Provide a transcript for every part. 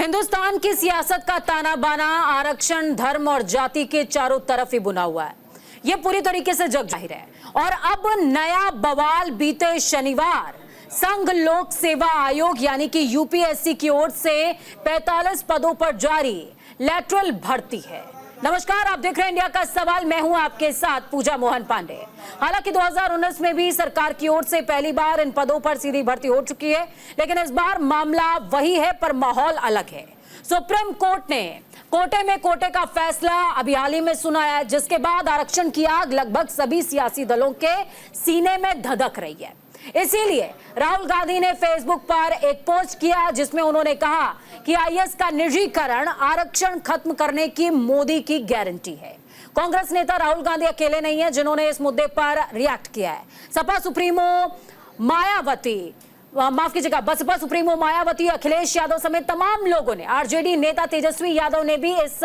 हिंदुस्तान की सियासत का ताना बाना आरक्षण, धर्म और जाति के चारों तरफ ही बुना हुआ है। यह पूरी तरीके से जग जाहिर है। और अब नया बवाल बीते शनिवार संघ लोक सेवा आयोग यानी कि यूपीएससी की ओर से 45 पदों पर जारी लैटरल भर्ती है। नमस्कार, आप देख रहे हैं इंडिया का सवाल। मैं हूं आपके साथ पूजा मोहन पांडे। हालांकि 2019 में भी सरकार की ओर से पहली बार इन पदों पर सीधी भर्ती हो चुकी है, लेकिन इस बार मामला वही है पर माहौल अलग है। सुप्रीम कोर्ट ने कोटे में कोटे का फैसला अभी हाल ही में सुनाया, जिसके बाद आरक्षण की आग लगभग सभी सियासी दलों के सीने में धधक रही है। इसीलिए राहुल गांधी ने फेसबुक पर एक पोस्ट किया जिसमें उन्होंने कहा कि आईएएस का निजीकरण आरक्षण खत्म करने की मोदी की गारंटी है। कांग्रेस नेता राहुल गांधी अकेले नहीं है जिन्होंने इस मुद्दे पर रिएक्ट किया है। सपा सुप्रीमो बसपा सुप्रीमो मायावती, अखिलेश यादव समेत तमाम लोगों ने, आरजेडी नेता तेजस्वी यादव ने भी इस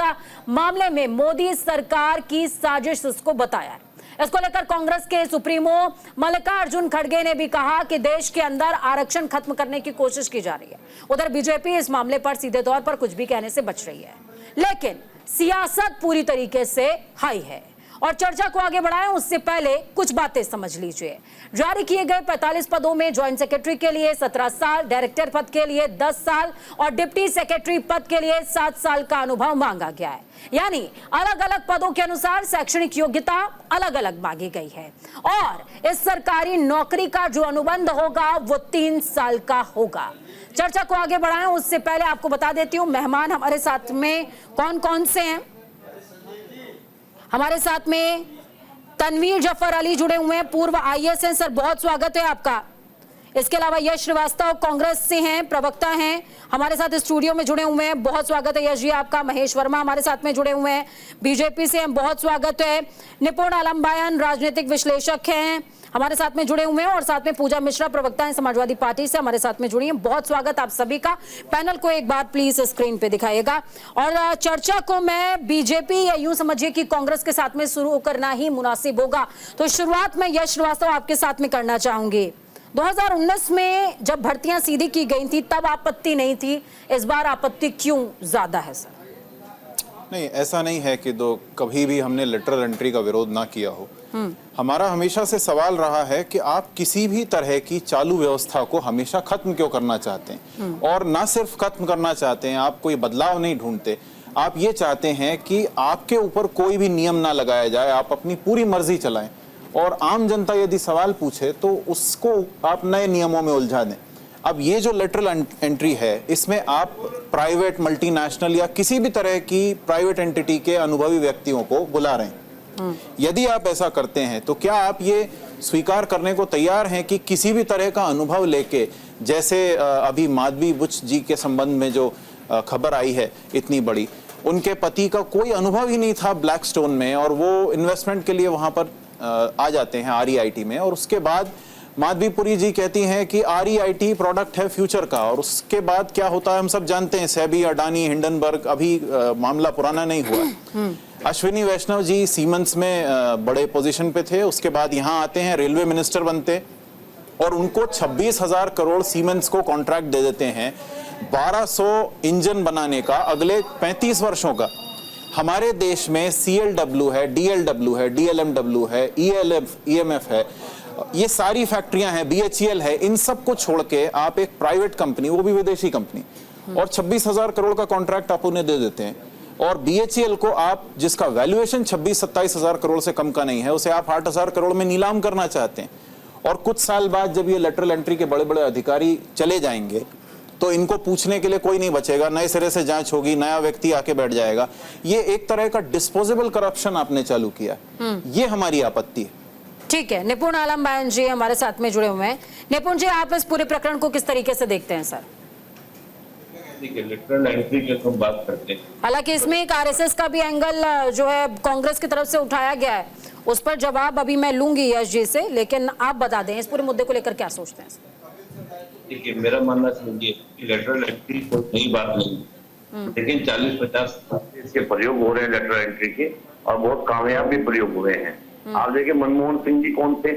मामले में मोदी सरकार की साजिश इसको बताया है। इसको लेकर कांग्रेस के सुप्रीमो मल्लिकार्जुन खड़गे ने भी कहा कि देश के अंदर आरक्षण खत्म करने की कोशिश की जा रही है। उधर बीजेपी इस मामले पर सीधे तौर पर कुछ भी कहने से बच रही है, लेकिन सियासत पूरी तरीके से हाई है। और चर्चा को आगे बढ़ाएं उससे पहले कुछ बातें समझ लीजिए। जारी किए गए 45 पदों में ज्वाइंट सेक्रेटरी के लिए 17 साल, डायरेक्टर पद के लिए 10 साल और डिप्टी सेक्रेटरी पद के लिए 7 साल का अनुभव मांगा गया है। यानी अलग अलग पदों के अनुसार शैक्षणिक योग्यता अलग अलग मांगी गई है। और इस सरकारी नौकरी का जो अनुबंध होगा वो 3 साल का होगा। चर्चा को आगे बढ़ाएं उससे पहले आपको बता देती हूं मेहमान हमारे साथ में कौन कौन से हैं। हमारे साथ में तनवीर जफर अली जुड़े हुए हैं, पूर्व आईएएस हैं। सर, बहुत स्वागत है आपका। इसके अलावा यश श्रीवास्तव कांग्रेस से हैं, प्रवक्ता हैं, हमारे साथ स्टूडियो में जुड़े हुए हैं। बहुत स्वागत है यश जी आपका। महेश वर्मा हमारे साथ में जुड़े हुए हैं, बीजेपी से हैं, बहुत स्वागत है। निपुण आलम बयान राजनीतिक विश्लेषक हैं, हमारे साथ में जुड़े हुए हैं। और साथ में पूजा मिश्रा प्रवक्ता हैं समाजवादी पार्टी से, हमारे साथ में जुड़ी हैं। बहुत स्वागत आप सभी का। पैनल को एक बार प्लीज स्क्रीन पे दिखाइएगा। और चर्चा को मैं बीजेपी या यूं समझिए कि कांग्रेस के साथ में शुरू करना ही मुनासिब होगा। तो शुरुआत में यश श्रीवास्तव आपके साथ में करना चाहूंगी। 2019 में जब भर्तियां सीधी की गई थी तब आपत्ति नहीं थी, इस बार आपत्ति क्यों ज्यादा है सर? नहीं, ऐसा नहीं है कि कभी भी हमने लेटरल एंट्री का विरोध ना किया हो। हमारा हमेशा से सवाल रहा है कि आप किसी भी तरह की चालू व्यवस्था को हमेशा खत्म क्यों करना चाहते हैं। और ना सिर्फ खत्म करना चाहते हैं, आप कोई बदलाव नहीं ढूंढते, आप ये चाहते हैं कि आपके ऊपर कोई भी नियम ना लगाया जाए, आप अपनी पूरी मर्जी चलाएं। और आम जनता यदि सवाल पूछे तो उसको आप नए नियमों में उलझा दें। अब ये जो लेटरल एंट्री है, इसमें आप प्राइवेट, मल्टीनेशनल या किसी भी तरह की प्राइवेट एंटिटी के अनुभवी व्यक्तियों को बुला रहे हैं। यदि आप ऐसा करते हैं तो क्या आप ये स्वीकार करने को तैयार हैं कि किसी भी तरह का अनुभव लेके, जैसे अभी माधवी बुच जी के संबंध में जो खबर आई है इतनी बड़ी, उनके पति का कोई अनुभव ही नहीं था ब्लैकस्टोन में और वो इन्वेस्टमेंट के लिए वहां पर आ जाते हैं REIT में, और उसके बाद माधवीपुरी जी कहती हैं कि REIT प्रोडक्ट है फ्यूचर का। और उसके बाद क्या होता है हम सब जानते हैं, सेबी, अडानी, हिंडनबर्ग, अभी मामला पुराना नहीं हुआ। अश्विनी वैष्णव जी सीमेंस में बड़े पोजीशन पे थे, उसके बाद यहाँ आते हैं, रेलवे मिनिस्टर बनते और उनको 26,000 करोड़ सीमेंस को कॉन्ट्रैक्ट दे देते हैं 1200 इंजन बनाने का अगले 35 वर्षों का। हमारे देश में CLW है, DLW है, DLMW है, EMF है, ये सारी फैक्ट्रियां हैं, BHEL है। इन सब को छोड़ के आप एक प्राइवेट कंपनी, वो भी विदेशी कंपनी, और 26,000 करोड़ का कॉन्ट्रैक्ट आप उन्हें दे देते हैं। और BHEL को आप, जिसका वैल्यूएशन 26-27 हजार करोड़ से कम का नहीं है, उसे आप 8,000 करोड़ में नीलाम करना चाहते हैं। और कुछ साल बाद जब ये लेटरल एंट्री के बड़े बड़े अधिकारी चले जाएंगे तो इनको पूछने के लिए कोई नहीं बचेगा, नए सिरे से जांच होगी, नया व्यक्ति आके बैठ जाएगा। ये एक तरह का डिस्पोजेबल करप्शन आपने चालू किया, ये हमारी आपत्ति है। ठीक है, निपुण आलम बयान जी हमारे साथ में जुड़े हुए हैं। निपुण जी, आप इस पूरे प्रकरण को किस तरीके से देखते हैं सर? लेटरल एंट्री की हम बात करते हैं, हालांकि इसमें एक RSS का भी एंगल जो है कांग्रेस की तरफ से उठाया गया है, उस पर जवाब अभी मैं लूंगी यश जी से, लेकिन आप बता दें इस पूरे मुद्दे को लेकर क्या सोचते हैं? देखिए, मेरा मानना समझिए कि लेटरल एंट्री कोई नई बात नहीं, लेकिन 40-50 साल से इसके प्रयोग हो रहे हैं लेटरल एंट्री के, और बहुत कामयाब भी प्रयोग हुए हैं। आप देखिए, मनमोहन सिंह जी कौन थे?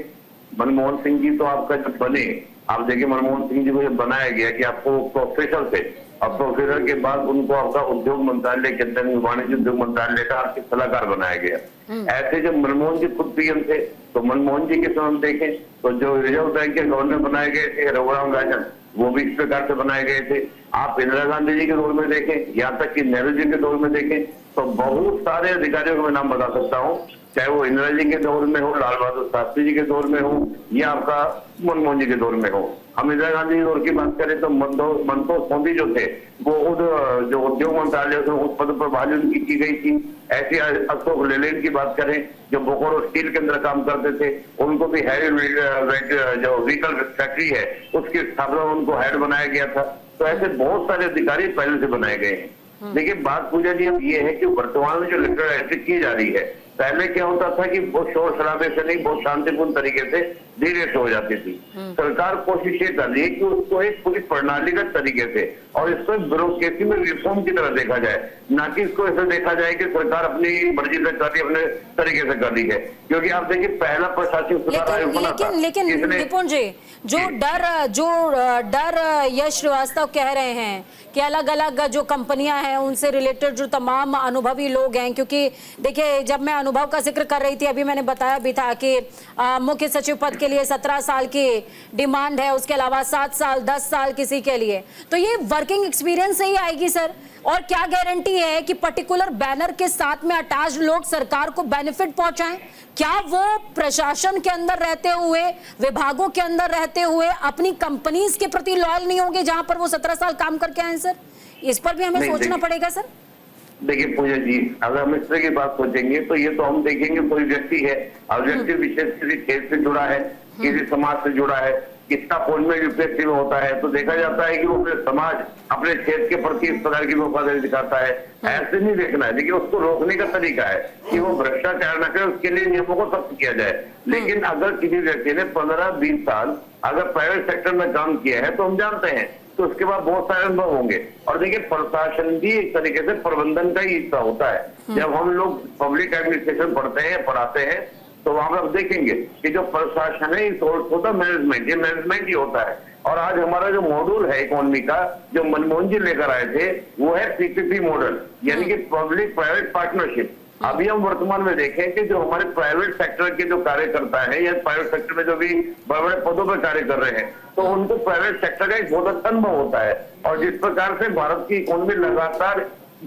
मनमोहन सिंह जी तो आपका जब बने आप देखिए मनमोहन सिंह जी को जब बनाया गया कि आपको प्रोफेसर थे, अब प्रोफेसर के बाद उनको आपका उद्योग मंत्रालय के अंदर वाणिज्य उद्योग मंत्रालय का आर्थिक सलाहकार बनाया गया। ऐसे जब मनमोहन जी खुद पीएम थे तो मनमोहन जी के समय हम देखें तो जो रिजर्व बैंक के गवर्नर बनाए गए थे रघुराम राजन, वो भी इस प्रकार से बनाए गए थे। आप इंदिरा गांधी जी के दौर में देखें, यहाँ तक कि नेहरू जी के दौर में देखें तो बहुत सारे अधिकारियों को मैं नाम बता सकता हूँ, चाहे वो इंदिरा जी के दौर में हो, लाल बहादुर शास्त्री जी के दौर में हो या आपका मनमोहन जी के दौर में हो। हम इंदिरा गांधी के दौर की बात करें तो मनतोष मोदी जो थे वो जो उद्योग मंत्रालय उस पद पर बहाली उनकी की गई थी। ऐसे अशोक लेलैंड की बात करें जो बोकारो स्टील के अंदर काम करते थे, उनको भी हेड जो व्हीकल फैक्ट्री है उसकी स्थापना उनको हेड बनाया गया था। तो ऐसे बहुत सारे अधिकारी पहले से बनाए गए हैं। देखिए बात पूजा जी अब ये है कि वर्तमान में जो लेटरल एंट्री की जा रही है, पहले क्या होता था कि बहुत शोर शराबे से नहीं, बहुत शांतिपूर्ण तरीके से धीरे से हो जाती थी। सरकार कोशिश ये कर रही है कि उसको एक पूरी प्रणालीगत तरीके से और इसको ब्यूरोक्रेसी में रिफॉर्म की तरह देखा जाए, ना कि इसको ऐसे देखा जाए कि सरकार अपनी मर्जी से कर रही है, अपने तरीके से कर रही है। क्योंकि आप देखिए पहला प्रशासनिक सुधार आयोग बना था। लेकिन निपुण जी जो डर यश श्रीवास्तव कह रहे हैं कि अलग अलग जो कंपनियां हैं उनसे रिलेटेड जो तमाम अनुभवी लोग हैं, क्योंकि देखिए जब मैं अनुभव का जिक्र कर रही थी अभी मैंने बताया भी था कि मुख्य सचिव पद के लिए 17 साल की डिमांड है, उसके अलावा 7 साल 10 साल किसी के लिए, तो ये वर्किंग एक्सपीरियंस से ही आएगी सर। और क्या गारंटी है कि पर्टिकुलर बैनर के साथ में अटैच्ड लोग सरकार को बेनिफिट पहुंचाएं? क्या वो प्रशासन के अंदर रहते हुए, विभागों के अंदर रहते हुए अपनी कंपनीज के प्रति लॉयल नहीं होंगे जहां पर वो 17 साल काम करके आए सर? इस पर भी हमें सोचना पड़ेगा सर। देखिए पूजा जी, अगर हम इस तरह की बात सोचेंगे तो ये तो हम देखेंगे कोई व्यक्ति है और व्यक्ति विशेष किसी खेत से जुड़ा है, किसी समाज से जुड़ा है, कितना अपॉइंटमेंट यूपीएससी में होता है तो देखा जाता है कि वो अपने समाज, अपने क्षेत्र के प्रति इस प्रकार की वफादारी दिखाता है। ऐसे नहीं देखना है। देखिए उसको रोकने का तरीका है कि वो भ्रष्टाचार न करे, उसके लिए नियमों को सख्त किया जाए। लेकिन अगर किसी व्यक्ति ने 15-20 साल अगर प्राइवेट सेक्टर में काम किया है तो हम जानते हैं तो उसके बाद बहुत सारे अनुभव होंगे। और देखिए प्रशासन भी एक तरीके से प्रबंधन का ही हिस्सा होता है। जब हम लोग पब्लिक एडमिनिस्ट्रेशन पढ़ते हैं, पढ़ाते हैं तो वहां पर आप देखेंगे कि जो प्रशासन है इस होता मैनेजमेंट, ये मैनेजमेंट ही होता है। और आज हमारा जो मॉड्यूल है इकोनॉमी का जो मनमोहन जी लेकर आए थे वो है पीपीपी मॉडल, यानी कि पब्लिक प्राइवेट पार्टनरशिप। अभी हम वर्तमान में देखें कि जो हमारे प्राइवेट सेक्टर के जो कार्यकर्ता है या प्राइवेट सेक्टर में जो भी बड़े बड़े पदों पर कार्य कर रहे हैं तो उनको प्राइवेट सेक्टर का एक बहुत अच्छा अनुभव होता है। और जिस प्रकार से भारत की इकोनॉमी लगातार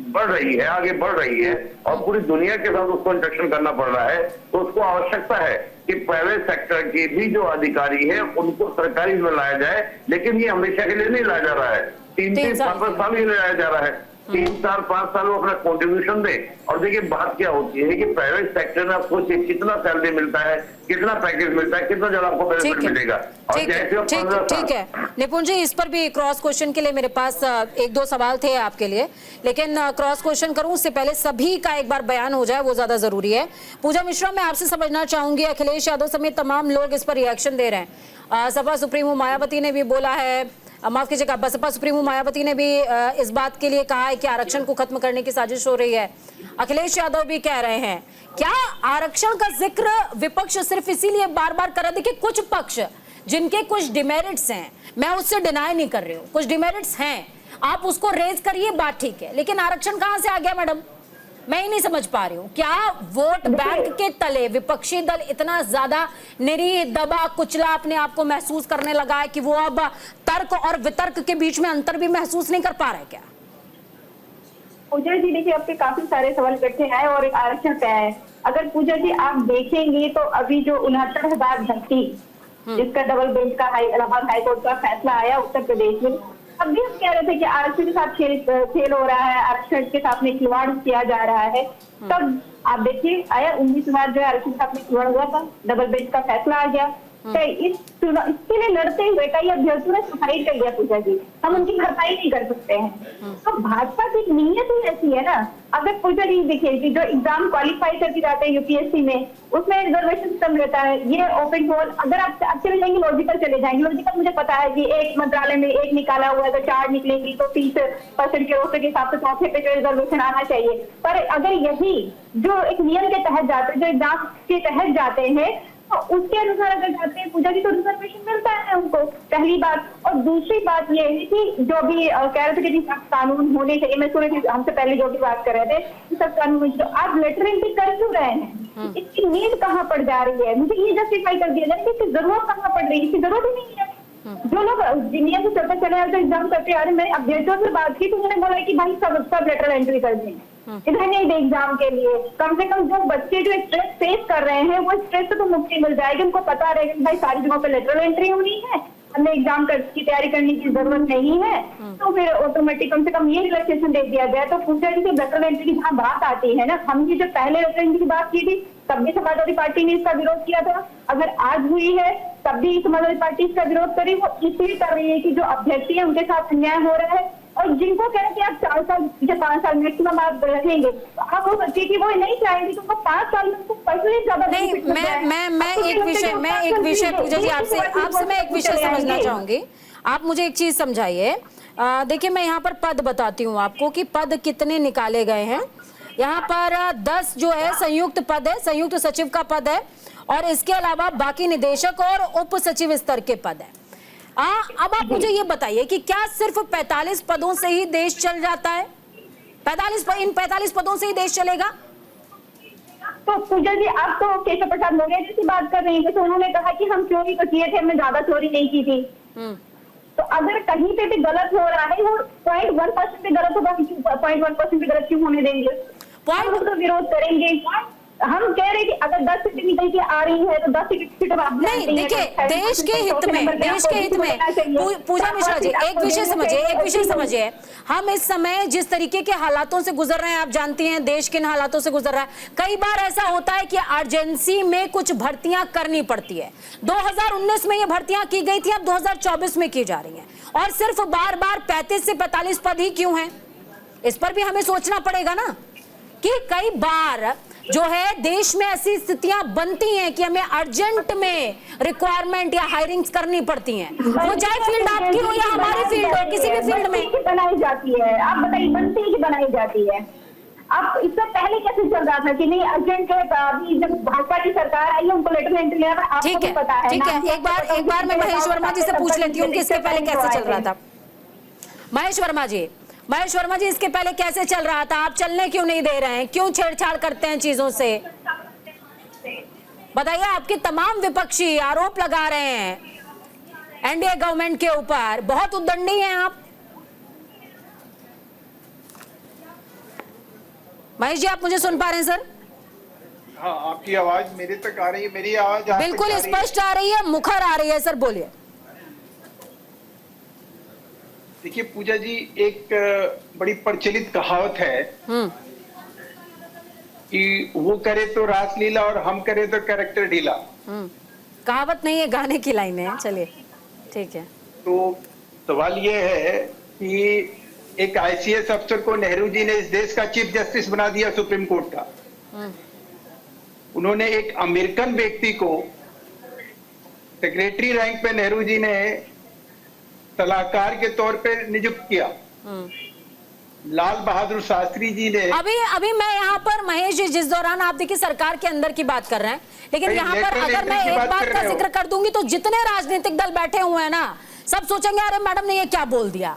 बढ़ रही है, आगे बढ़ रही है और पूरी दुनिया के साथ उसको इंटरेक्शन करना पड़ रहा है, तो उसको आवश्यकता है कि प्राइवेट सेक्टर के भी जो अधिकारी है उनको सरकारी में लाया जाए। लेकिन ये हमेशा के लिए नहीं लाया जा रहा है, 3-3 साल ही लाया जा रहा है। 3-4-5 साल वो अपना कॉन्ट्रीब्यूशन दे। और देखिए बात क्या होती है कि प्राइवेट सेक्टर में आपको कितना सैलरी मिलता है, कितना पैकेज मिलता है, कितना ज्यादा आपको बेनिफिट मिलेगा। ठीक है निपुण जी, इस पर भी क्रॉस क्वेश्चन के लिए मेरे पास 1-2 सवाल थे आपके लिए, लेकिन क्रॉस क्वेश्चन करूं उससे पहले सभी का एक बार बयान हो जाए वो ज्यादा जरूरी है। पूजा मिश्रा, मैं आपसे समझना चाहूंगी, अखिलेश यादव समेत तमाम लोग इस पर रिएक्शन दे रहे हैं। सपा सुप्रीमो मायावती ने भी बोला है, माफ कीजिएगा, बसपा सुप्रीमो मायावती ने भी इस बात के लिए कहा है कि आरक्षण को खत्म करने की साजिश हो रही है। अखिलेश यादव भी कह रहे हैं। क्या आरक्षण का जिक्र विपक्ष सिर्फ इसीलिए बार बार कर रहे? देखिए कुछ पक्ष जिनके कुछ डिमेरिट्स हैं, मैं उससे डिनाई नहीं कर रही हूँ, कुछ डिमेरिट्स हैं, आप उसको रेज करिए, बात ठीक है, लेकिन आरक्षण कहां से आ गया मैडम? मैं ही नहीं समझ पा रही हूँ। क्या वोट बैंक के तले विपक्षी दल इतना ज्यादा निरीह, दबा कुचला अपने आप को महसूस करने लगा है कि वो अब तर्क और वितर्क के बीच में अंतर भी महसूस नहीं कर पा रहे क्या? पूजा जी देखिए आपके काफी सारे सवाल इकट्ठे आए और एक आरक्षण पे है। अगर पूजा जी आप देखेंगे तो अभी जो 69,000 भर्ती जिसका डबल बेंच का इलाहाबाद हाईकोर्ट का फैसला आया उत्तर प्रदेश में, अब भी हम कह रहे थे कि आरक्षण के साथ खेल हो रहा है, आरक्षण के साथ में खिलवाड़ किया जा रहा है। तब आप देखिए आया 19,000 जो आरक्षण के साथ में खिलवाड़ हुआ था, डबल बेंच का फैसला आ गया। इसके लिए लड़ते हुए कई अभ्यर्थियों ने सुसाइड कर लिया पूजा जी, हम उनकी भरपाई नहीं कर सकते हैं। तो भाजपा की नीयत ही ऐसी है ना। अगर पूजा जी देखिए कि जो एग्जाम क्वालिफाई करके जाते हैं यूपीएससी में उसमें रिजर्वेशन सिस्टम रहता है, ये ओपन होल, अगर आप चले जाएंगे लॉजिकल चले जाएंगे, लॉजिकल मुझे पता है कि एक मंत्रालय में एक निकाला हुआ है तो 4 निकलेंगी तो 30% के रोस्टर के हिसाब से चौथे पे जो रिजर्वेशन आना चाहिए। पर अगर यही जो एक नियम के तहत जाते, जो एग्जाम के तहत जाते हैं तो उसके अनुसार अगर जाते हैं पूजा जी तो रिजर्वेशन मिलता है उनको, पहली बात। और दूसरी बात ये है कि जो भी कह रहे थे कि सब कानून होने चाहिए, मैं सुन रही थी हमसे पहले जो भी बात कर रहे थे कि सब कानून, जो आप लेटर एंट्री कर क्यों रहे हैं, इसकी नीड कहाँ पड़ जा रही है, मुझे ये जस्टिफाई कर दिया जाए कि इसकी जरूरत कहाँ पड़ रही है, इसकी जरूरत ही नहीं है। जो लोग इंडिया से चलते चले आते एग्जाम करते आ रहे, मैंने अभ्यर्थियों से बात की तो उन्होंने बोला कि भाई सब लेटर एंट्री कर दें, इधर नहीं दे एग्जाम के लिए। कम से कम जो बच्चे जो स्ट्रेस फेस कर रहे हैं वो स्ट्रेस से तो मुक्ति मिल जाएगी, उनको पता रहेगा कि भाई सारी जगहों पे लेटरल एंट्री होनी है, हमें एग्जाम की तैयारी करने की जरूरत नहीं है, तो फिर ऑटोमेटिक कम से कम ये रिलैक्सेशन दे दिया जाए। तो पूजा जी लेटरल एंट्री की जहाँ बात आती है ना, हम ये जो पहले लेटरल एंट्री की बात की थी तब भी समाजवादी पार्टी ने इसका विरोध किया था, अगर आज हुई है तब भी समाजवादी पार्टी इसका विरोध करी, वो इसलिए कर रही है कि जो अभ्यर्थी है उनके साथ अन्याय हो रहा है। और जिनको कह रहे हैं कि आप 4 साल या 5 साल मैक्सिमम आप रहेंगे, तो आप वो बच्चे की वो नहीं चाहेंगे तो उनको 5 साल में उनको पर्सनली ज्यादा नहीं, मैं एक विषय पूजा जी आपसे मैं एक विषय समझना चाहूंगी। आप मुझे एक चीज समझाइए। देखिए मैं यहाँ पर पद बताती हूँ आपको कि पद कितने निकाले गए हैं। यहाँ पर 10 जो है संयुक्त पद है, संयुक्त सचिव का पद है, और इसके अलावा बाकी निदेशक और उप सचिव स्तर के पद है। अब आप मुझे ये बताइए कि क्या सिर्फ 45 पदों से ही देश चल जाता है? इन 45 पदों से ही देश चलेगा? तो पूजा जी आप तो केशव प्रसाद मौर्य जी से बात कर रही हैं, तो उन्होंने कहा कि हम चोरी तो किए थे, हमने ज्यादा चोरी नहीं की थी। तो अगर कहीं पे भी गलत हो रहा है, वो 0.1% पे गलत होगा, 0.1% पे गलत क्यों होने देंगे? हम लोग तो विरोध करेंगे। हम कह रहे हैं कि अगर 10 सीटें निकल के आ रही है तो 10 सीटें नहीं, देखिए देश के हित में पूजा मिश्रा जी एक विषय समझिए। हम इस समय जिस तरीके के हालातों से गुजर रहे हैं, आप जानती हैं देश किन हालातों से गुजर रहा है। कई बार ऐसा होता है कि अर्जेंसी में कुछ भर्तियां करनी पड़ती है। 2019 में ये भर्तियां की गई थी, अब 2024 में की जा रही हैं, और सिर्फ बार बार 35 से 45 पद ही क्यों हैं? इस पर भी हमें सोचना पड़ेगा ना कि कई बार जो है देश में ऐसी स्थितियां बनती हैं कि हमें अर्जेंट में रिक्वायरमेंट या हायरिंग्स करनी पड़ती हैं, वो चाहे फील्ड आपकी हो या हमारी फील्ड हो, किसी भी फील्ड में बनाई जाती है। आप बताइए बनती ही बनाई जाती है। अब इससे पहले कैसे चल रहा था कि नहीं अर्जेंट है, अभी जब भाजपा की सरकार आई है उनको लेटर एंट्री लेना आपको भी पता है। ठीक है, एक बार मैं महेश वर्मा जी से पूछ लेती हूँ कि इसके पहले कैसे चल रहा था। महेश वर्मा जी इसके पहले कैसे चल रहा था? आप चलने क्यों नहीं दे रहे हैं? क्यों छेड़छाड़ करते हैं चीजों से? बताइए। आपके तमाम विपक्षी आरोप लगा रहे हैं एनडीए गवर्नमेंट के ऊपर, बहुत उद्दंडी हैं आप। महेश जी आप मुझे सुन पा रहे हैं सर? हाँ, आपकी आवाज मेरे तक आ रही है, मेरी आवाज बिल्कुल स्पष्ट आ रही है, मुखर आ रही है सर, बोलिए। देखिए पूजा जी, एक बड़ी प्रचलित कहावत है कि वो करे तो रासलीला और हम करे तो कैरेक्टर ढीला। कहावत नहीं है, गाने की लाइन है। चलिए ठीक है। तो सवाल ये है कि एक आईसीएस अफसर को नेहरू जी ने इस देश का चीफ जस्टिस बना दिया सुप्रीम कोर्ट का। उन्होंने एक अमेरिकन व्यक्ति को सेक्रेटरी रैंक पे नेहरू जी ने सलाहकार के तौर पे नियुक्त किया। लाल बहादुर शास्त्री जी ने अभी मैं यहाँ पर महेश जी, जिस दौरान आप देखिए सरकार के अंदर की बात कर रहे हैं, लेकिन यहाँ पर अगर मैं एक बात का जिक्र कर दूंगी तो जितने राजनीतिक दल बैठे हुए हैं ना, सब सोचेंगे अरे मैडम ने ये क्या बोल दिया।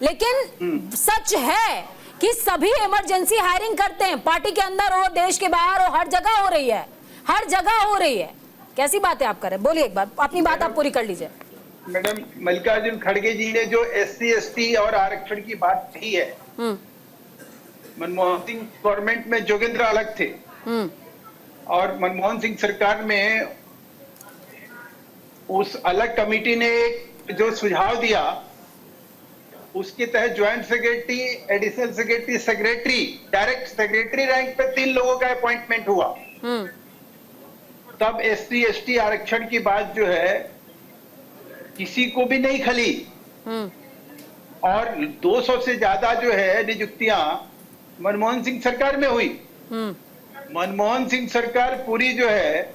लेकिन सच है कि सभी इमरजेंसी हायरिंग करते हैं, पार्टी के अंदर हो, देश के बाहर हो, हर जगह हो रही है, हर जगह हो रही है। कैसी बातें आप कर रहे हैं? बोलिए, एक बार अपनी बात आप पूरी कर लीजिए। मैडम, मल्लिकार्जुन खड़गे जी ने जो एससी एसटी और आरक्षण की बात कही है, मनमोहन सिंह गवर्नमेंट में जोगेंद्र अलग थे और मनमोहन सिंह सरकार में उस अलग कमेटी ने जो सुझाव दिया उसके तहत joint secretary, additional secretary, secretary, direct secretary rank पे 3 लोगों का अपॉइंटमेंट हुआ। तब एससी एसटी आरक्षण की बात जो है किसी को भी नहीं खली और 200 से ज्यादा जो है नियुक्तियां मनमोहन सिंह सरकार में हुई। मनमोहन सिंह सरकार पूरी जो है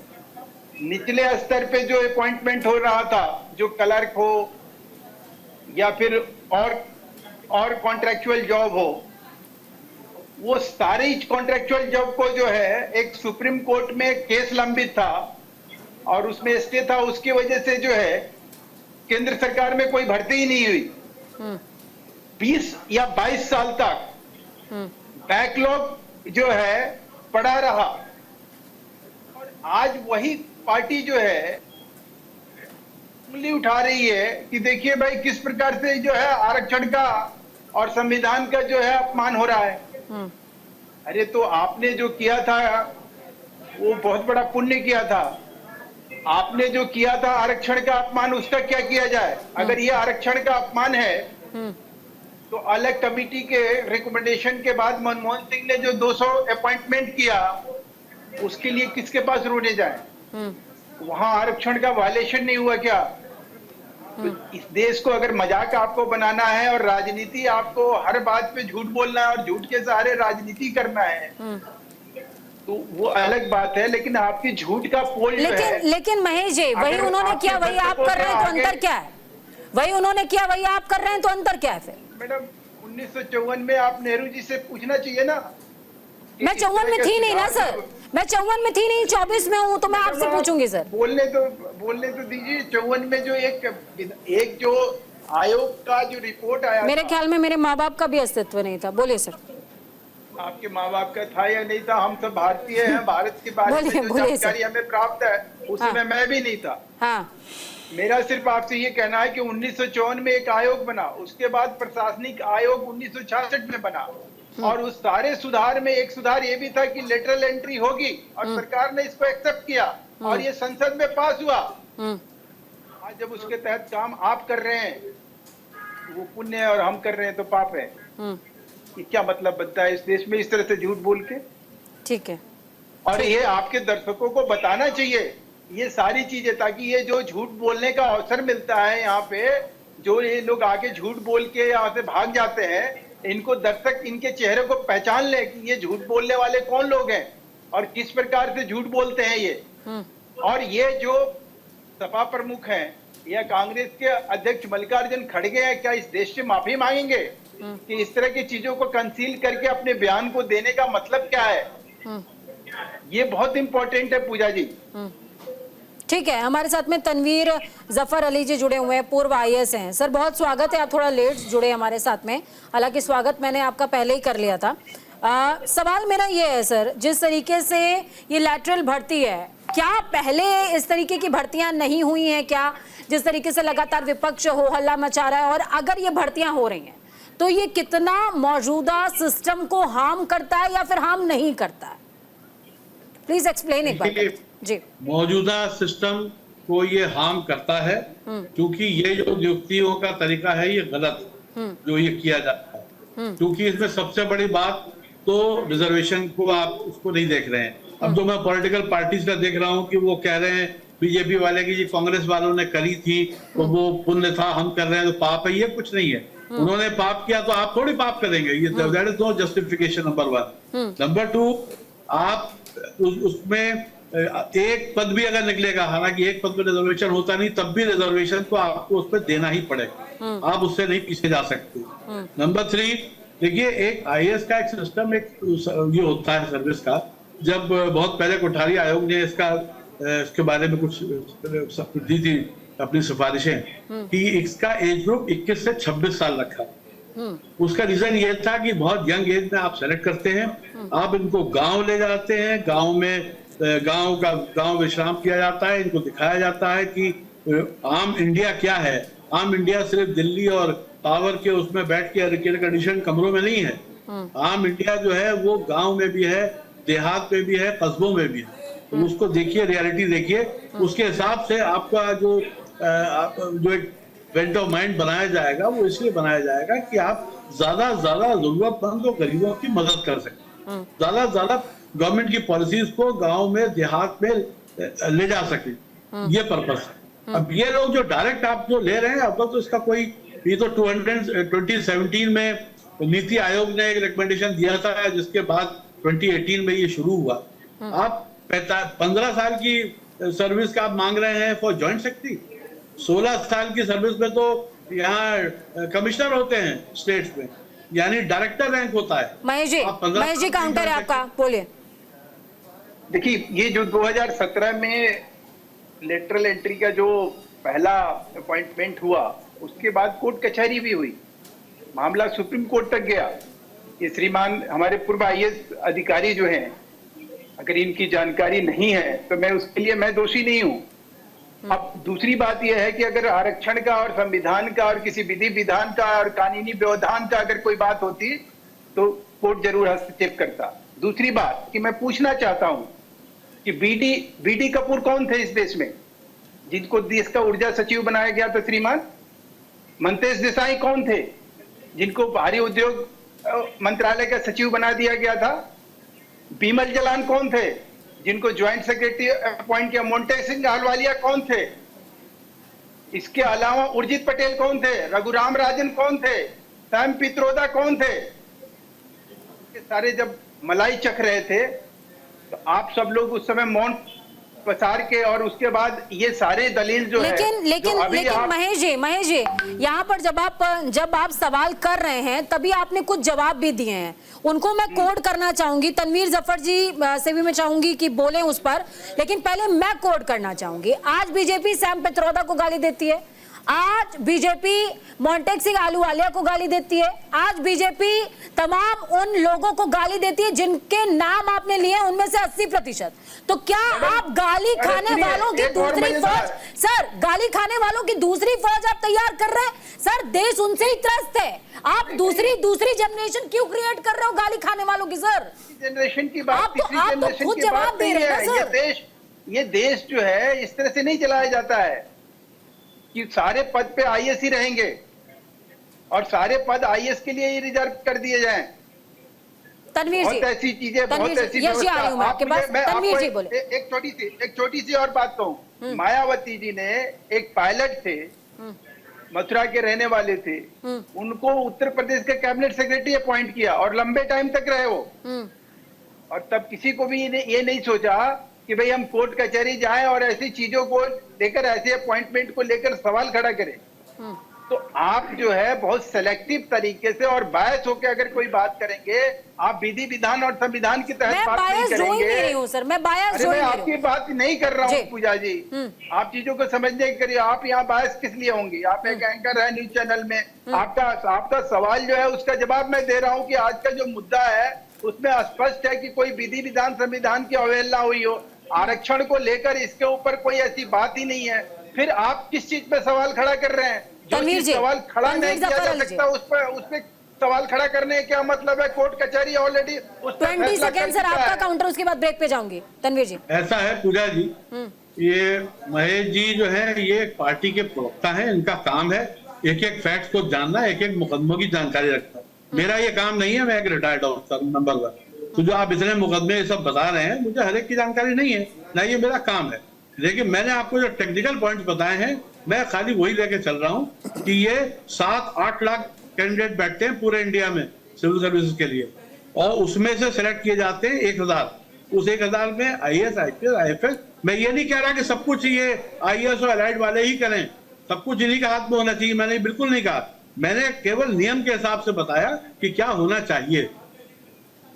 निचले स्तर पे जो अपॉइंटमेंट हो रहा था, जो क्लर्क हो या फिर और कॉन्ट्रेक्चुअल जॉब हो, वो सारी कॉन्ट्रेक्चुअल जॉब को जो है एक सुप्रीम कोर्ट में केस लंबित था और उसमें स्टे था, उसकी वजह से जो है केंद्र सरकार में कोई भर्ती ही नहीं हुई। 20 या 22 साल तक बैकलॉग जो है पड़ा रहा, और आज वही पार्टी जो है उंगली उठा रही है कि देखिए भाई किस प्रकार से जो है आरक्षण का और संविधान का जो है अपमान हो रहा है। अरे तो आपने जो किया था वो बहुत बड़ा पुण्य किया था। आपने जो किया था आरक्षण का अपमान, उसका क्या किया जाए? अगर ये आरक्षण का अपमान है तो अलग कमेटी के रिकमेंडेशन के बाद मनमोहन सिंह ने जो 200 अपॉइंटमेंट किया, उसके लिए किसके पास रोने जाए? वहां आरक्षण का वायलेशन नहीं हुआ क्या? तो इस देश को अगर मजाक आपको बनाना है और राजनीति आपको हर बात पे झूठ बोलना है और झूठ के सहारे राजनीति करना है तो वो अलग बात है, लेकिन आपकी झूठ का पोल जो है। लेकिन महेश जी, वही उन्होंने किया वही आप कर रहे हैं, तो अंतर क्या है? वही उन्होंने किया वही आप कर रहे हैं, तो अंतर क्या है फिर? मैडम 1954 में आप नेहरू जी से पूछना चाहिए ना। मैं 54 में थी नहीं ना सर, मैं 54 में थी नहीं, 24 में हूँ, तो मैं आपसे पूछूंगी सर। बोलने तो दीजिए। 54 में जो एक जो आयोग का जो रिपोर्ट आया, मेरे ख्याल में मेरे माँ बाप का भी अस्तित्व नहीं था। बोलिए सर। आपके माँ बाप का था या नहीं था, हम सब भारतीय हैं, भारत के बारे में जो जानकारी हमें प्राप्त है उसमें मैं भी नहीं था। हाँ। मेरा सिर्फ आपसे ये कहना है कि 1954 में एक आयोग बना, उसके बाद प्रशासनिक आयोग 1966 में बना, और उस सारे सुधार में एक सुधार ये भी था कि लेटरल एंट्री होगी, और सरकार ने इसको एक्सेप्ट किया और ये संसद में पास हुआ। आज जब उसके तहत काम आप कर रहे हैं वो पुण्य है और हम कर रहे हैं तो पाप है। ये क्या मतलब बनता है इस देश में इस तरह से झूठ बोल के? ठीक है। और ये आपके दर्शकों को बताना चाहिए ये सारी चीजें, ताकि ये जो झूठ बोलने का अवसर मिलता है यहाँ पे, जो ये लोग आके झूठ बोल के यहाँ से भाग जाते हैं, इनको दर्शक इनके चेहरे को पहचान ले कि ये झूठ बोलने वाले कौन लोग हैं और किस प्रकार से झूठ बोलते हैं ये। और ये जो सपा प्रमुख हैं या कांग्रेस के अध्यक्ष मल्लिकार्जुन खड़गे हैं, क्या इस देश से माफी मांगेंगे कि इस तरह की चीजों को कंसील करके अपने बयान को देने का मतलब क्या है? ये बहुत इंपॉर्टेंट है पूजा जी। ठीक है, हमारे साथ में तनवीर जफर अली जी जुड़े हुए हैं, पूर्व IAS हैं। सर बहुत स्वागत है, आप थोड़ा लेट जुड़े हमारे साथ में, हालांकि स्वागत मैंने आपका पहले ही कर लिया था। सवाल मेरा ये है सर, जिस तरीके से ये लैटरल भर्ती है, क्या पहले इस तरीके की भर्तियां नहीं हुई हैं क्या? जिस तरीके से लगातार विपक्ष हो हल्ला मचा रहा है, और अगर ये भर्तियां हो रही हैं तो ये कितना मौजूदा सिस्टम को हार्म करता है या फिर हार्म नहीं करता है? प्लीज एक्सप्लेन एक बार जी। मौजूदा सिस्टम को ये हार्म करता है क्योंकि ये जो नियुक्तियों का तरीका है ये गलत जो ये किया जाता है। क्योंकि इसमें सबसे बड़ी बात तो रिजर्वेशन को आप उसको नहीं देख रहे हैं। अब जो मैं पॉलिटिकल पार्टीज का देख रहा हूँ कि वो कह रहे हैं बीजेपी वाले की, ये कांग्रेस वालों ने करी थी तो वो पुण्य था, हम कर रहे हैं तो पाप है। ये कुछ नहीं है, उन्होंने पाप किया तो आप थोड़ी पाप करेंगे। ये that is no justification, number 1। Number 2, आप उसमें एक पद भी अगर निकलेगा, हालांकि एक पद में रिजर्वेशन होता नहीं, तब भी रिजर्वेशन तो आपको उस पर देना ही पड़ेगा, आप उससे नहीं पीछे जा सकते। नंबर 3, देखिए एक IAS का एक सिस्टम एक ये होता है सर्विस का। जब बहुत पहले कोठारी आयोग ने इसके बारे में कुछ दी थी अपनी सिफारिशें कि इसका एज ग्रुप 21 से 26 साल रखा। उसका रीजन ये था कि बहुत यंग एज में आप सेलेक्ट करते हैं, आप इनको गांव ले जाते हैं, गांव में गांव विश्राम किया जाता है, इनको दिखाया जाता है कि आम इंडिया क्या है। आम इंडिया सिर्फ दिल्ली और टावर के उसमें बैठ के एयर कंडीशन कमरों में नहीं है। आम इंडिया जो है वो गांव में भी है, देहात में भी है, कस्बों में भी है। तो उसको देखिए, रियलिटी देखिए, उसके हिसाब से आपका जो एक बेंट ऑफ माइंड बनाया जाएगा वो इसलिए बनाया जाएगा कि आप ज्यादा जरूरतमंद और गरीबों की मदद कर सकें, ज्यादा गवर्नमेंट की पॉलिसीज को गांव में देहात में ले जा सके, ये पर्पस है। अब ये लोग जो डायरेक्ट आप जो ले रहे हैं, अब तो इसका कोई, ये तो 2017 में नीति आयोग ने एक रिकमेंडेशन दिया था, जिसके बाद 2018 में ये शुरू हुआ। आप 15 साल की सर्विस का आप मांग रहे हैं फॉर जॉइंट सेक्रेटरी, 16 साल की सर्विस में तो यहाँ कमिश्नर होते हैं स्टेट्स में, यानी डायरेक्टर रैंक होता है। महेश जी काउंटर है आपका, बोलिए। देखिए ये जो 2017 में लेटरल एंट्री का जो पहला अपॉइंटमेंट हुआ, उसके बाद कोर्ट कचहरी भी हुई, मामला सुप्रीम कोर्ट तक गया। ये श्रीमान हमारे पूर्व IAS अधिकारी जो हैं, अगर इनकी जानकारी नहीं है तो मैं उसके लिए मैं दोषी नहीं हूँ। अब दूसरी बात यह है कि अगर आरक्षण का और संविधान का और किसी विधि विधान का और कानूनी व्यवधान का अगर कोई बात होती तो कोर्ट जरूर हस्तक्षेप करता। दूसरी बात कि मैं पूछना चाहता हूं कि बीडी कपूर कौन थे इस देश में, जिनको देश का ऊर्जा सचिव बनाया गया था श्रीमान? मंतेश देसाई कौन थे, जिनको भारी उद्योग मंत्रालय का सचिव बना दिया गया था? बीमल जलान कौन थे, जिनको ज्वाइंट सेक्रेटरी अपॉइंट किया? मोंटेक सिंह अहलुवालिया कौन थे? इसके अलावा उर्जित पटेल कौन थे? रघुराम राजन कौन थे? सैम पित्रोदा कौन थे? सारे जब मलाई चख रहे थे तो आप सब लोग उस समय मौन पसार के, और उसके बाद ये सारे दलील जो लेकिन महेश जी यहाँ पर जब आप सवाल कर रहे हैं तभी आपने कुछ जवाब भी दिए हैं, उनको मैं कोड करना चाहूंगी। तनवीर जफर जी से भी मैं चाहूंगी कि बोलें उस पर, लेकिन पहले मैं कोड करना चाहूंगी। आज बीजेपी सैम पित्रोदा को गाली देती है, आज बीजेपी मोंटेक सिंह अहलुवालिया को गाली देती है, आज बीजेपी तमाम उन लोगों को गाली देती है जिनके नाम आपने लिए उनमें से 80%। तो क्या आप गाली खाने वालों की दूसरी फौज, सर गाली खाने वालों की दूसरी फौज आप तैयार कर रहे हैं? सर देश उनसे ही त्रस्त है, आप दूसरी जनरेशन क्यों क्रिएट कर रहे हो गाली खाने वालों की? सर जनरेशन की बात, आप तो खुद जवाब दे रहे हैं सर। ये देश जो है इस तरह से नहीं चलाया जाता है कि सारे पद पे IAS ही रहेंगे और सारे पद IAS के लिए ही रिजर्व कर दिए जाएं। तनवीर जी, बहुत ऐसी चीजें, बहुत ऐसी एक छोटी सी और बात कहूं। मायावती जी ने एक पायलट थे, मथुरा के रहने वाले थे, उनको उत्तर प्रदेश के कैबिनेट सेक्रेटरी अपॉइंट किया और लंबे टाइम तक रहे वो। और तब किसी को भी ये नहीं सोचा कि भाई हम कोर्ट कचहरी जाएं और ऐसी चीजों को लेकर, ऐसे अपॉइंटमेंट को लेकर सवाल खड़ा करें। तो आप जो है बहुत सेलेक्टिव तरीके से और बायस होकर अगर कोई बात करेंगे, आप विधि विधान और संविधान के तहत बात नहीं करेंगे। सर मैं बायस मैं आपकी बात नहीं कर रहा हूँ पूजा जी, आप चीजों को समझने के करिए। आप यहाँ बायस किस लिए होंगी? आप एक एंकर है न्यूज चैनल में, आपका सवाल जो है उसका जवाब मैं दे रहा हूँ कि आज का जो मुद्दा है उसमें स्पष्ट है कि कोई विधि विधान संविधान की अवहेलना हुई हो। आरक्षण को लेकर इसके ऊपर कोई ऐसी बात ही नहीं है। फिर आप किस चीज पे सवाल खड़ा कर रहे हैं? जो चीज सवाल खड़ा नहीं किया जा सकता उस पे सवाल खड़ा करने का क्या मतलब है? कोर्ट कचहरी ऑलरेडी उस पर 20 सेकंड सर आपका काउंटर, उसके बाद ब्रेक पे जाऊंगी। तनवीर जी, ऐसा है पूजा जी, ये महेश जी जो है ये पार्टी के प्रवक्ता हैं, इनका काम है एक एक फैक्ट को जानना, एक एक मुकदमों की जानकारी रखना। मेरा ये काम नहीं है, मैं एक रिटायर्ड ऑफिसर नंबर 1। तो जो आप इतने मुकदमे ये सब बता रहे हैं, मुझे हर एक की जानकारी नहीं है, ना ये मेरा काम है। लेकिन मैंने आपको जो टेक्निकल पॉइंट्स बताए हैं, मैं खाली वही लेके चल रहा हूँ कि ये 7-8 लाख कैंडिडेट बैठते हैं पूरे इंडिया में सिविल सर्विसेज के लिए, और उसमें से सिलेक्ट किए जाते हैं 1000। उस 1000 में IAS, IPS, IFS, मैं ये नहीं कह रहा कि सब कुछ ये IAS और अलाइड वाले ही करें, सब कुछ इन्हीं के हाथ में होना चाहिए, मैंने बिल्कुल नहीं कहा। मैंने केवल नियम के हिसाब से बताया कि क्या होना चाहिए,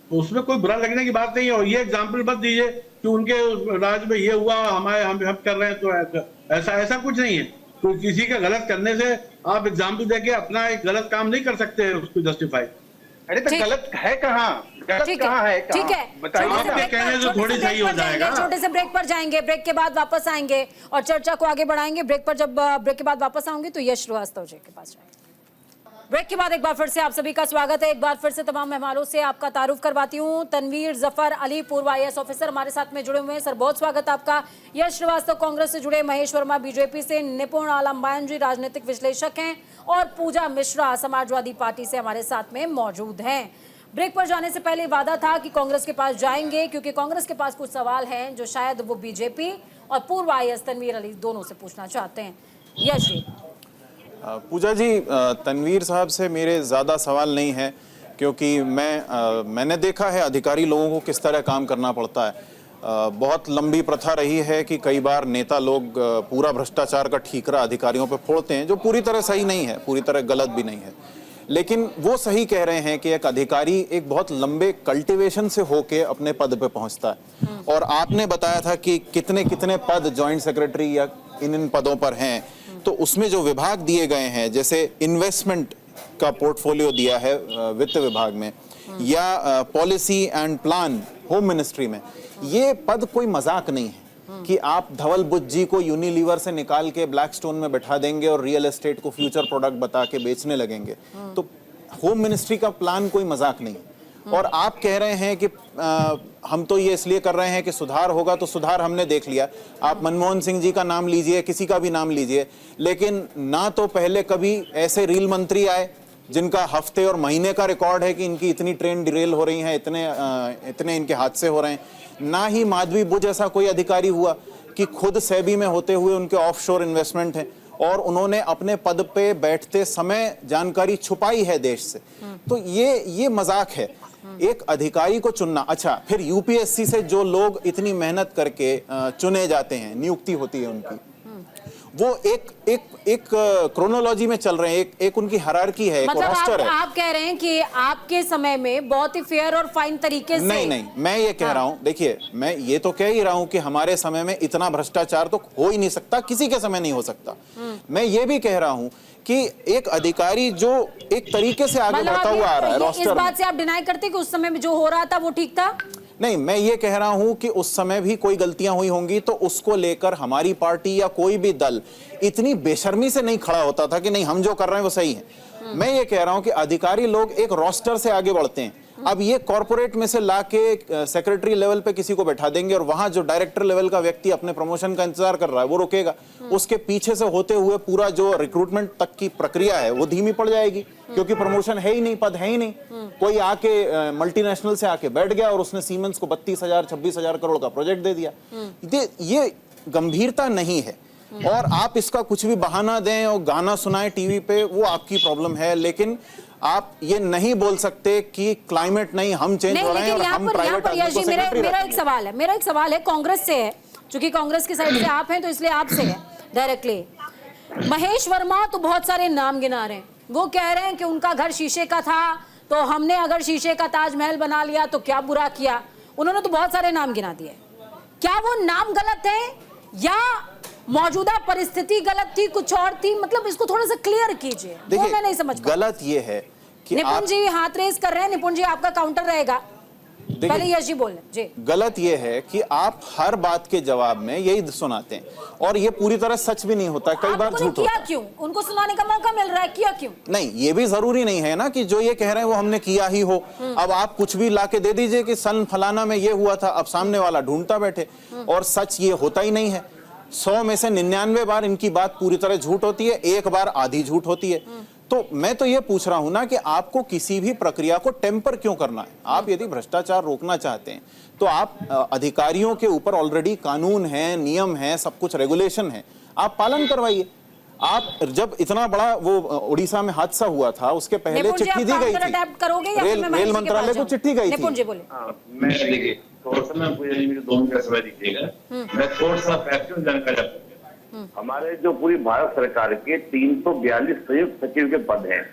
तो उसमें कोई बुरा लगने की बात नहीं है। और ये एग्जाम्पल मत दीजिए कि उनके राज्य में ये हुआ, हम कर रहे हैं, तो ऐसा कुछ नहीं है। तो किसी के गलत करने से आप एग्जाम्पल देके अपना एक गलत काम नहीं कर सकते उसको जस्टिफाई। अरे तो गलत है कहाँ? गलत कहाँ है? ठीक है, आपके कहने से थोड़ी सही हो जाएगा। छोटे से ब्रेक पर जाएंगे, ब्रेक के बाद वापस आएंगे और चर्चा को आगे बढ़ाएंगे। ब्रेक पर जब ब्रेक के बाद वापस आऊंगी तो यश श्रीवास्तव जी के पास जाएंगे। ब्रेक के बाद एक बार फिर से आप सभी का स्वागत है। एक बार फिर से तमाम मेहमानों से आपका तारुफ करवाती हूँ। तनवीर जफर अली पूर्व IAS ऑफिसर हमारे साथ में जुड़े हुए हैं। सर बहुत स्वागत है आपका। यश श्रीवास्तव कांग्रेस से जुड़े, महेश वर्मा बीजेपी से, निपुण आलम बायन जी राजनीतिक विश्लेषक हैं, और पूजा मिश्रा समाजवादी पार्टी से हमारे साथ में मौजूद हैं। ब्रेक पर जाने से पहले वादा था कि कांग्रेस के पास जाएंगे, क्योंकि कांग्रेस के पास कुछ सवाल हैं जो शायद वो बीजेपी और पूर्व IAS तनवीर अली दोनों से पूछना चाहते हैं। यश जी। पूजा जी, तनवीर साहब से मेरे ज़्यादा सवाल नहीं है, क्योंकि मैंने देखा है अधिकारी लोगों को किस तरह काम करना पड़ता है। बहुत लंबी प्रथा रही है कि कई बार नेता लोग पूरा भ्रष्टाचार का ठीकरा अधिकारियों पर फोड़ते हैं, जो पूरी तरह सही नहीं है, पूरी तरह गलत भी नहीं है। लेकिन वो सही कह रहे हैं कि एक अधिकारी एक बहुत लंबे कल्टीवेशन से होके अपने पद पे पहुंचता है। और आपने बताया था कि कितने कितने पद जॉइंट सेक्रेटरी या इन पदों पर हैं, तो उसमें जो विभाग दिए गए हैं, जैसे इन्वेस्टमेंट का पोर्टफोलियो दिया है वित्त विभाग में, या policy and plan home ministry में, ये पद कोई मजाक नहीं है कि आप धवल बुद्ध जी को यूनिलीवर से निकाल के ब्लैकस्टोन में बैठा देंगे और रियल एस्टेट को फ्यूचर प्रोडक्ट बता के बेचने लगेंगे। तो होम मिनिस्ट्री का प्लान कोई मजाक नहीं है। और आप कह रहे हैं कि हम तो ये इसलिए कर रहे हैं कि सुधार होगा, तो सुधार हमने देख लिया। आप मनमोहन सिंह जी का नाम लीजिए, किसी का भी नाम लीजिए, लेकिन ना तो पहले कभी ऐसे रेल मंत्री आए जिनका हफ्ते और महीने का रिकॉर्ड है कि इनकी इतनी ट्रेन डिरेल हो रही हैं, इतने इनके हादसे हो रहे हैं, ना ही माधवी बुझ ऐसा कोई अधिकारी हुआ कि खुद सेबी में होते हुए उनके ऑफशोर इन्वेस्टमेंट है और उन्होंने अपने पद पे बैठते समय जानकारी छुपाई है देश से। तो ये मजाक है एक अधिकारी को चुनना। अच्छा, फिर यूपीएससी से जो लोग इतनी मेहनत करके चुने जाते हैं, नियुक्ति होती है उनकी, वो एक क्रोनोलॉजी में चल रहे हैं, एक उनकी हायरार्की है, एक रोस्टर है। आप कह रहे हैं कि आपके समय में बहुत ही फेयर और फाइन तरीके से। नहीं, मैं ये कह रहा हूं, देखिए मैं ये तो कह ही रहा हूं कि हमारे समय में इतना भ्रष्टाचार तो हो ही नहीं सकता, किसी के समय नहीं हो सकता। मैं ये भी कह रहा हूं कि एक अधिकारी जो एक तरीके से आगे बढ़ता हुआ आ रहा है रोस्टर, इस बात से आप डिनाई करते कि उस समय में जो हो रहा था वो ठीक था? नहीं, मैं ये कह रहा हूं कि उस समय भी कोई गलतियां हुई होंगी, तो उसको लेकर हमारी पार्टी या कोई भी दल इतनी बेशर्मी से नहीं खड़ा होता था कि नहीं हम जो कर रहे हैं वो सही है। मैं ये कह रहा हूं कि अधिकारी लोग एक रोस्टर से आगे बढ़ते हैं। अब ये कॉर्पोरेट में से लाके सेक्रेटरी लेवल पे किसी को बैठा देंगे और वहां जो डायरेक्टर लेवल का व्यक्ति अपने प्रमोशन का इंतजार कर रहा है वो रुकेगा, उसके पीछे से होते हुए पूरा जो रिक्रूटमेंट तक की प्रक्रिया है वो धीमी पड़ जाएगी, क्योंकि प्रमोशन है ही नहीं, पद है ही नहीं। कोई आके मल्टीनेशनल से आके बैठ गया और उसने सीमेंस को 32,000 26,000 करोड़ का प्रोजेक्ट दे दिया। ये गंभीरता नहीं है। और आप इसका कुछ भी बहाना दें और गाना सुनाएं टीवी पे, वो आपकी प्रॉब्लम है, लेकिन आप ये नहीं बोल सकते कि क्लाइमेट नहीं, हम चेंज हो रहे हैं और हम प्राइवेट आदमी को सेक्रेटरी। मेरा एक सवाल है कांग्रेस से है, क्योंकि कांग्रेस की साइड से आप हैं तो इसलिए आपसे है डायरेक्टली। महेश वर्मा तो बहुत सारे नाम गिना रहे हैं, वो कह रहे हैं कि उनका घर शीशे का था, तो हमने अगर शीशे का ताजमहल बना लिया तो क्या बुरा किया। उन्होंने तो बहुत सारे नाम गिना दिए। क्या वो नाम गलत है या मौजूदा परिस्थिति गलत थी, कुछ और थी? मतलब इसको थोड़ा सा क्लियर कीजिए, वो मैं नहीं समझ पा। गलत ये है कि निपुण जी हाथ रेस कर रहे हैं। निपुण जी आपका काउंटर रहेगा, पहले यश जी बोल जी। गलत ये है कि आप हर बात के जवाब में यही सुनाते हैं और ये पूरी तरह सच भी नहीं होता, कई बार झूठ होता है। क्यों उनको सुनाने का मौका मिल रहा है, किया क्यों? नहीं, ये भी जरूरी नहीं है ना कि जो ये कह रहे हैं वो हमने किया ही हो। अब आप कुछ भी लाके दे दीजिए कि सन फलाना में ये हुआ था, अब सामने वाला ढूंढता बैठे, और सच ये होता ही नहीं है। 100 में से 99 बार इनकी बात पूरी तरह झूठ होती है, एक बार आधी झूठ होती है। तो मैं तो ये पूछ रहा हूं ना कि आपको किसी भी प्रक्रिया को टेम्पर क्यों करना है? आप यदि भ्रष्टाचार रोकना चाहते हैं तो आप अधिकारियों के ऊपर ऑलरेडी कानून है, नियम है, सब कुछ रेगुलेशन है, आप पालन करवाइए। आप जब इतना बड़ा वो उड़ीसा में हादसा हुआ था, उसके पहले चिट्ठी दी गई थी, रेल मंत्रालय को चिट्ठी गई थी। मैं देखिए थोड़ा सा ना मुझे 2 मिनट का समय दीजिएगा, मैं थोड़ा सा फैक्चुअल जानकारी। हमारे जो पूरी भारत सरकार के 342 संयुक्त सचिव के पद हैं,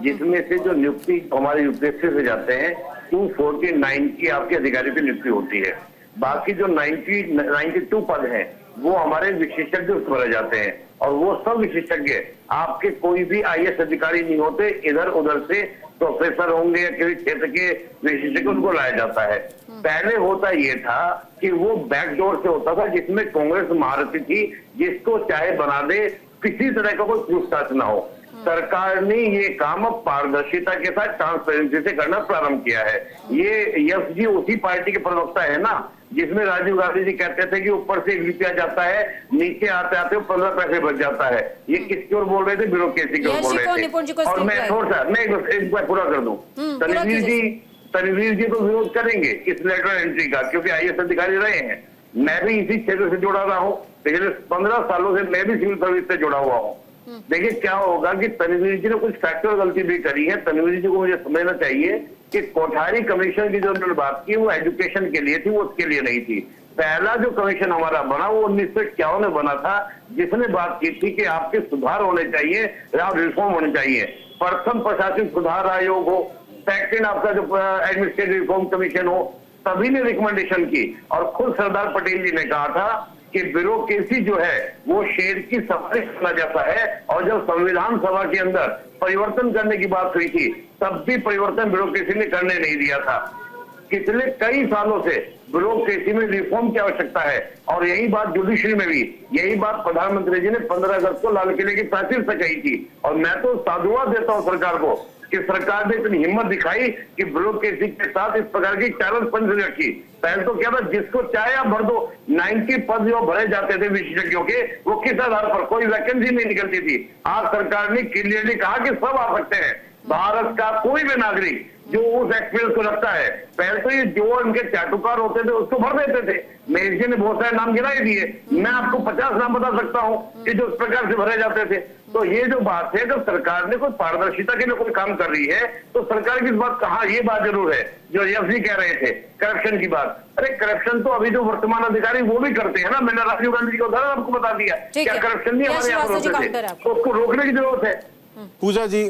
जिसमें से जो नियुक्ति हमारे यूपीएससी से जाते हैं 249 की आपके अधिकारी की नियुक्ति होती है। बाकी जो 92 पद हैं वो हमारे विशेषज्ञ भरे जाते हैं, और वो सब विशेषज्ञ आपके कोई भी आईएएस अधिकारी नहीं होते, इधर उधर से प्रोफेसर होंगे या किसी क्षेत्र के विशेषज्ञ उनको लाया जाता है। पहले होता ये था कि वो बैकडोर से होता था, जिसमें कांग्रेस महारथी थी, जिसको चाहे बना दे, किसी तरह का कोई पूछताछ ना हो। सरकार ने ये काम अब पारदर्शिता के साथ ट्रांसपेरेंसी से करना प्रारंभ किया है। ये यश जी उसी पार्टी के प्रवक्ता है ना, जिसमें राजीव गांधी जी कहते थे कि ऊपर से 1 रुपया जाता है, नीचे आते आते 15 पैसे बच जाता है। ये किसकी ओर बोल रहे थे? ब्यूरोक्रेसी की ओर बोल रहे थे। और मैं थोड़ा सा मैं एक बार पूरा कर दूं, तनवीर जी तो विरोध करेंगे इस लेटर एंट्री का, क्योंकि आईएएस अधिकारी रहे हैं। मैं भी इसी क्षेत्र से जुड़ा रहा हूँ, पिछले 15 सालों से मैं भी सिविल सर्विस से जुड़ा हुआ हूँ। देखिए क्या होगा कि तनवीर जी ने कुछ फैक्चुअल गलती भी करी है। तनवीर जी को मुझे समझना चाहिए कि कोठारी कमीशन की जो उन्होंने बात की वो एजुकेशन के लिए थी, वो उसके लिए नहीं थी। पहला जो कमीशन हमारा बना वो 1951 में बना था, जिसने बात की थी कि आपके सुधार होने चाहिए, आप रिफॉर्म होने चाहिए। प्रथम प्रशासनिक सुधार आयोग हो, सेकंड आपका जो एडमिनिस्ट्रेटिव रिफॉर्म कमीशन हो, सभी ने रिकमेंडेशन की। और खुद सरदार पटेल जी ने कहा था कि ब्यूरोक्रेसी जो है वो शेर की सवारी करना जैसा है। और जब संविधान सभा के अंदर परिवर्तन करने की बात हुई थी तब भी परिवर्तन ब्यूरोक्रेसी ने करने नहीं दिया था। पिछले कई सालों से ब्यूरोक्रेसी में रिफॉर्म की आवश्यकता है। और यही बात जुडिशरी में भी, यही बात प्रधानमंत्री जी ने 15 अगस्त को लाल किले की प्राचीर से कही थी। और मैं तो साधुवाद देता हूं सरकार को कि सरकार ने इतनी हिम्मत दिखाई कि ब्यूरोक्रेसी के साथ इस प्रकार की चैलेंज पंच रखी। पहले तो क्या था, जिसको चाहे आप भर दो, 90 पद जो भरे जाते थे विशेषज्ञों के, वो किस आधार पर, कोई वैकेंसी नहीं निकलती थी। आज सरकार ने क्लियरली कहा कि सब आ सकते हैं। भारत का कोई भी नागरिक जो उस एक्सपीरियंस को रखता है, पहले तो ये जो इनके चाटुकार होते थे उसको भर देते थे। मेरे जी ने बहुत सारे नाम गिनाए दिए, मैं आपको 50 नाम बता सकता हूं कि जो इस प्रकार से भरे जाते थे। तो ये जो बात है, जब सरकार ने कोई पारदर्शिता के लिए कोई काम कर रही है तो सरकार की इस बात कहा, ये बात जरूर है जो यश जी कह रहे थे करप्शन की बात। अरे करप्शन तो अभी जो वर्तमान अधिकारी वो भी करते हैं ना। मैंने राजीव गांधी जी का उदाहरण आपको बता दिया, क्या करप्शन नहीं हमारे यहाँ होते थे, तो उसको रोकने की जरूरत है। पूजा जी,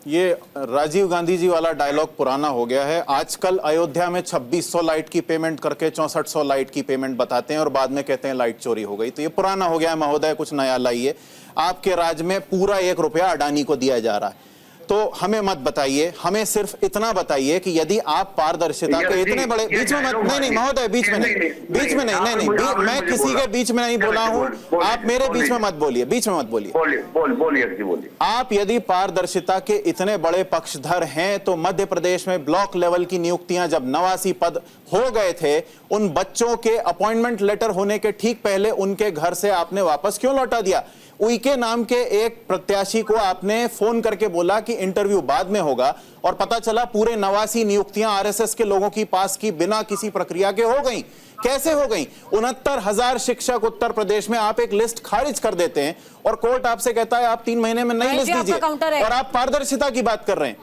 ये राजीव गांधी जी वाला डायलॉग पुराना हो गया है। आजकल अयोध्या में 2600 लाइट की पेमेंट करके 6400 लाइट की पेमेंट बताते हैं और बाद में कहते हैं लाइट चोरी हो गई। तो ये पुराना हो गया है महोदय, कुछ नया लाइए। आपके राज्य में पूरा 1 रुपया अडानी को दिया जा रहा है। तो हमें मत बताइए, हमें सिर्फ इतना बताइए कि यदि आप पारदर्शिता के इतने बड़े बीच में मत, नहीं महोदय, बीच में नहीं, मैं किसी के बीच में नहीं बोला हूं, आप मेरे बीच में मत बोलिए, बीच में मत बोलिए। बोलिए। आप यदि पारदर्शिता के इतने बड़े पक्षधर हैं तो मध्य प्रदेश में ब्लॉक लेवल की नियुक्तियां जब 89 पद हो गए थे, उन बच्चों के अपॉइंटमेंट लेटर होने के ठीक पहले उनके घर से आपने वापस क्यों लौटा दिया? उइके नाम के एक प्रत्याशी को आपने फोन करके बोला कि इंटरव्यू बाद में होगा और पता चला पूरे 89 नियुक्तियां आरएसएस के लोगों की पास की बिना किसी प्रक्रिया के हो गई। कैसे हो गई? 69,000 शिक्षक उत्तर प्रदेश में, आप एक लिस्ट खारिज कर देते हैं और कोर्ट आपसे कहता है आप 3 महीने में नई लिस्ट दीजिए और आप पारदर्शिता की बात कर रहे हैं।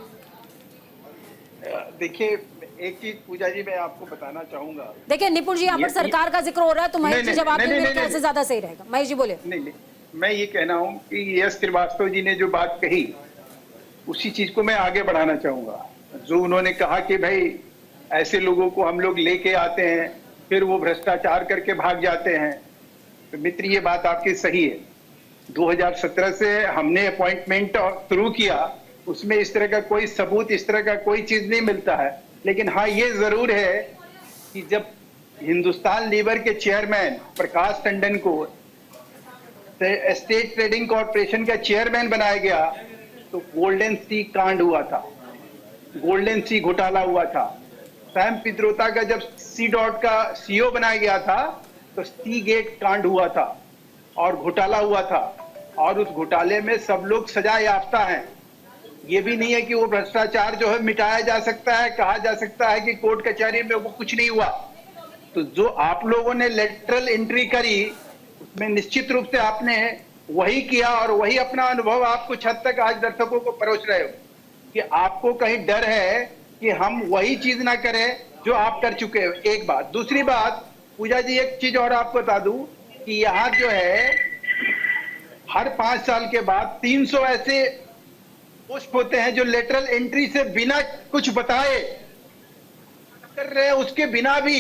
देखिए, एक चीज पूजा जी मैं आपको बताना चाहूंगा। देखिए निपुण जी, यहाँ पर सरकार का जिक्र हो रहा है तो महेश जी जवाब दें, मेरे ख्याल से ज्यादा सही रहेगा। महेश जी बोले। नहीं, मैं ये कहना हूं कि यश श्रीवास्तव जी ने जो बात कही उसी चीज को मैं आगे बढ़ाना चाहूंगा। जो उन्होंने कहा कि भाई ऐसे लोगों को हम लोग लेके आते हैं फिर वो भ्रष्टाचार करके भाग जाते हैं, तो मित्र ये बात आपकी सही है। 2017 से हमने अपॉइंटमेंट शुरू किया, उसमें इस तरह का कोई सबूत, इस तरह का कोई चीज नहीं मिलता है। लेकिन हाँ, ये जरूर है कि जब हिंदुस्तान लीवर के चेयरमैन प्रकाश टंडन को स्टेट ट्रेडिंग कॉर्पोरेशन का चेयरमैन बनाया गया तो गोल्डन सी कांड हुआ था, गोल्डन सी घोटाला हुआ था। सैम पित्रोदा का जब सी डॉट का सीईओ बनाया गया था तो सी गेट कांड हुआ था और घोटाला हुआ था, और उस घोटाले में सब लोग सजा याफ्ता हैं। ये भी नहीं है कि वो भ्रष्टाचार जो है मिटाया जा सकता है, कहा जा सकता है कि कोर्ट कचहरी में वो कुछ नहीं हुआ। तो जो आप लोगों ने लेटरल एंट्री करी उसमें निश्चित रूप से आपने वही किया और वही अपना अनुभव आप कुछ हद तक आज दर्शकों को परोस रहे हो कि आपको कहीं डर है कि हम वही चीज ना करें जो आप कर चुके हो। एक बात। दूसरी बात पूजा जी, एक चीज और आपको बता दूं कि यहाँ जो है हर 5 साल के बाद 300 ऐसे पोस्ट होते हैं जो लेटरल एंट्री से बिना कुछ बताए कर रहे हैं, उसके बिना भी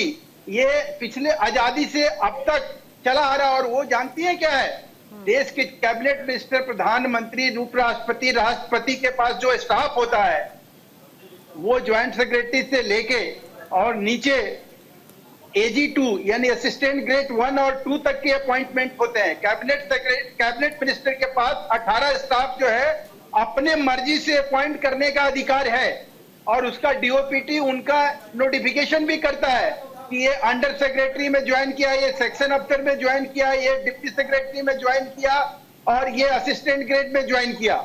ये पिछले आजादी से अब तक चला आ रहा। और वो जानती है क्या है, देश के कैबिनेट मिनिस्टर, प्रधानमंत्री, उपराष्ट्रपति, राष्ट्रपति के पास जो स्टाफ होता है वो ज्वाइंट सेक्रेटरी से लेके और नीचे AG2 यानी असिस्टेंट ग्रेड 1 और 2 तक के अपॉइंटमेंट होते हैं। कैबिनेट मिनिस्टर के पास 18 स्टाफ जो है अपने मर्जी से अपॉइंट करने का अधिकार है और उसका DOPT उनका नोटिफिकेशन भी करता है कि ये अंडर सेक्रेटरी में ज्वाइन किया, ये सेक्शन अफसर में ज्वाइन किया, ये डिप्टी सेक्रेटरी में ज्वाइन किया और ये असिस्टेंट ग्रेड में ज्वाइन किया।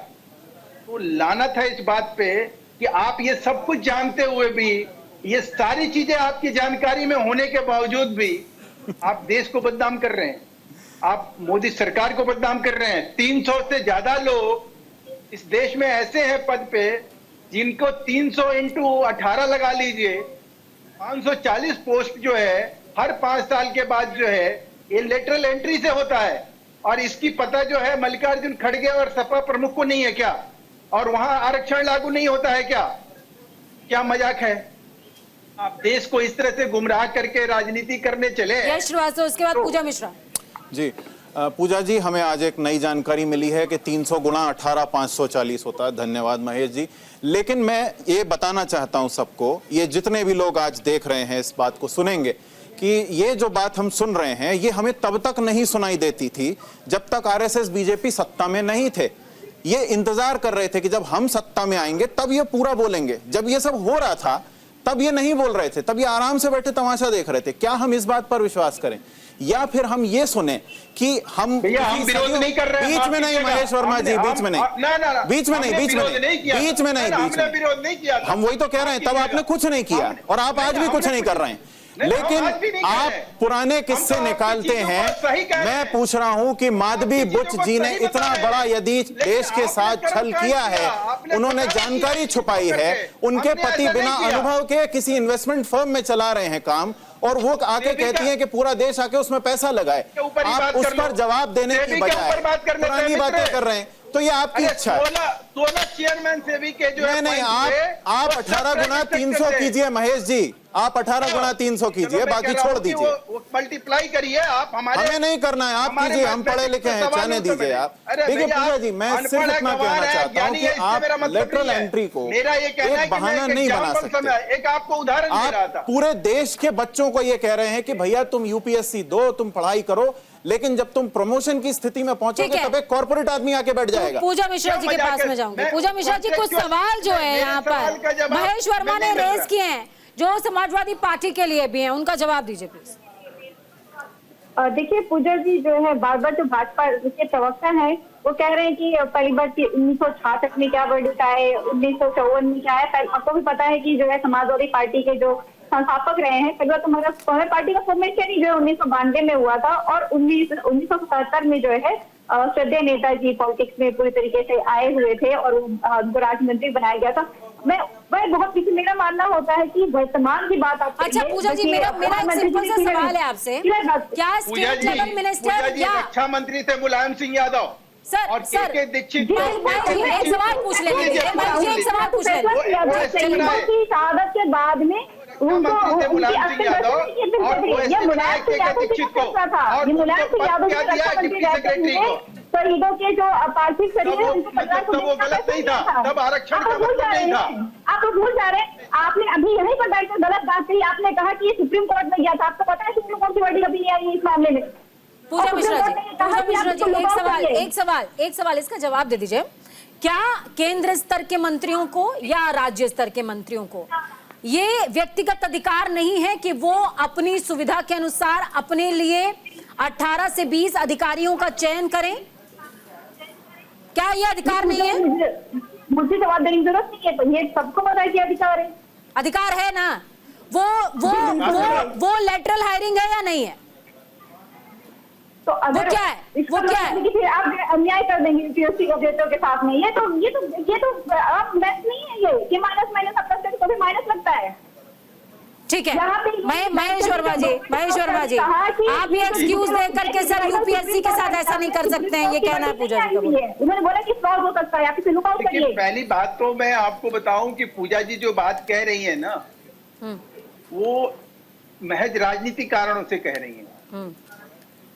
तो लानत है इस बात पे कि आप ये सब कुछ जानते हुए भी, ये सारी चीजें आपकी जानकारी में होने के बावजूद भी आप देश को बदनाम कर रहे हैं, आप मोदी सरकार को बदनाम कर रहे हैं। 300 से ज्यादा लोग इस देश में ऐसे हैं पद पे जिनको 300 इंटू 18 लगा लीजिए, 540 पोस्ट जो है हर 5 साल के बाद जो है ये लेटरल एंट्री से होता है। और इसकी पता जो है मल्लिकार्जुन खड़गे और सपा प्रमुख को नहीं है क्या? और वहां आरक्षण लागू नहीं होता है क्या? क्या मजाक है? आप देश को इस तरह से गुमराह करके राजनीति करने चले। यश श्रीवास्तव, उसके बाद पूजा मिश्रा। जी पूजा जी, हमें आज एक नई जानकारी मिली है कि 300 गुणा 18 540 होता है। धन्यवाद महेश जी। लेकिन मैं ये बताना चाहता हूं सबको, ये जितने भी लोग आज देख रहे हैं इस बात को सुनेंगे, कि ये जो बात हम सुन रहे हैं ये हमें तब तक नहीं सुनाई देती थी जब तक आरएसएस बीजेपी सत्ता में नहीं थे। ये इंतजार कर रहे थे कि जब हम सत्ता में आएंगे तब ये पूरा बोलेंगे। जब ये सब हो रहा था तब ये नहीं बोल रहे थे, तब ये आराम से बैठे तमाशा देख रहे थे। क्या हम इस बात पर विश्वास करें या फिर हम ये सुने कि हम विरोध नहीं कर रहे हैं? बीच में नहीं महेश वर्मा जी, बीच में नहीं, बीच में नहीं, बीच में नहीं, बीच में नहीं, बीच में विरोध नहीं किया। हम वही तो कह रहे हैं, तब आपने कुछ नहीं किया और आप आज भी कुछ नहीं कर रहे हैं। लेकिन आप पुराने किस्से निकालते हैं। मैं पूछ रहा हूं कि माधवी बुच जी ने इतना बड़ा यदि देश के साथ छल किया है, उन्होंने जानकारी छुपाई है, उनके पति बिना अनुभव के किसी इन्वेस्टमेंट फर्म में चला रहे हैं काम, और वो आके कहती हैं कि पूरा देश आके उसमें पैसा लगाए। आप उस पर जवाब देने की बजाय पुरानी बातें कर रहे हैं, तो ये आपकी इच्छा है। 16 चेयरमैन सेवी के जो नहीं, आप 18 गुना 300 कीजिए महेश जी, आप 18 गुना 300 कीजिए, बाकी छोड़ दीजिए। मल्टीप्लाई करिए आप। हमें नहीं करना है, आप कीजिए, हम पढ़े लिखे हैं, चाहने दीजिए आप। देखिए पूजा जी, मैं सिर्फ इतना कहना चाहता हूँ कि आप लेटरल एंट्री को एक बहाना नहीं बना सकते। एक आपको उदाहरण दे रहा था। आप पूरे देश के बच्चों को ये कह रहे हैं कि भैया तुम यूपीएससी दो, तुम पढ़ाई करो, लेकिन जब तुम प्रमोशन की स्थिति में पहुंचोगे तब एक कॉर्पोरेट आदमी आके बैठ जाएगा। पूजा मिश्रा जी के पास में जाऊंगी। पूजा मिश्रा जी, कुछ सवाल जो है यहाँ पर महेश वर्मा ने रेज किए हैं, जो समाजवादी पार्टी के लिए भी हैं, उनका जवाब दीजिए प्लीज। देखिए पूजा जी, जो है बार बार जो भाजपा के प्रवक्ता है वो कह रहे हैं कि पहली बार 1966 में क्या वर्डिक्ट आए, 1954 में क्या है। आपको भी पता है कि जो है समाजवादी पार्टी के जो संस्थापक रहे हैं, पहले तो हमारा कांग्रेस पार्टी का फॉर्मेशन ही जो है 1992 में हुआ था, और 1977 में जो है श्रद्धेय नेताजी पॉलिटिक्स में पूरी तरीके से आए हुए थे और उनको राज्य बनाया गया था। मैं बहुत किसी मेरा मानना होता है कि वर्तमान की बात आप। अच्छा पूजा जी, मेरा एक सिंपल सा सवाल है आपसे, क्या स्टेट लेवल मिनिस्टर या रक्षा मंत्री थे मुलायम सिंह यादव और के दीक्षित एक सवाल पूछ लेंगे, एक सवाल पूछ लेंगे। शहादत के बाद में शहीदों के जो पार्थिव शरीर है उनको वो गलत नहीं था, तब आरक्षण का मतलब नहीं था। आप तो भूल जा रहे हैं। आपने अभी यहीं पर बैठकर गलत बात कही। आपने कहा कि ये सुप्रीम कोर्ट में गया था। आपको पता है सुप्रीम कोर्ट की वर्डिक्ट अभी नहीं आई इस मामले में। पूजा मिश्रा जी, एक सवाल इसका जवाब दे दीजिए। क्या केंद्र स्तर के मंत्रियों को या राज्य स्तर के मंत्रियों को ये व्यक्तिगत अधिकार नहीं है कि वो अपनी सुविधा के अनुसार अपने लिए 18 से 20 अधिकारियों का चयन करें? क्या ये अधिकार नहीं है? मुझे जवाब देने की जरूरत नहीं है, तो ये सबको पता है कि अधिकार है। अधिकार है ना? वो लेटरल हायरिंग है या नहीं है? तो अगर वो क्या है? कि फिर आप अन्याय कर देंगे यूपीएससी के साथ में। ये तो अब मैथ नहीं है ये कि माइनस अपना तो भी माइनस लगता है। ठीक है, महेश वर्मा जी, आप ये एक्सक्यूज दे करके सर यूपीएससी के साथ ऐसा नहीं कर सकते हैं, ये कहना है पूजा जी का। उन्होंने बोला कि फ्रॉड हो सकता है, आप इसे लुक आउट करिए। पहली बात तो मैं आपको बताऊं कि पूजा जी जो बात कह रही है ना, वो महज राजनीतिक कारणों से कह रही है।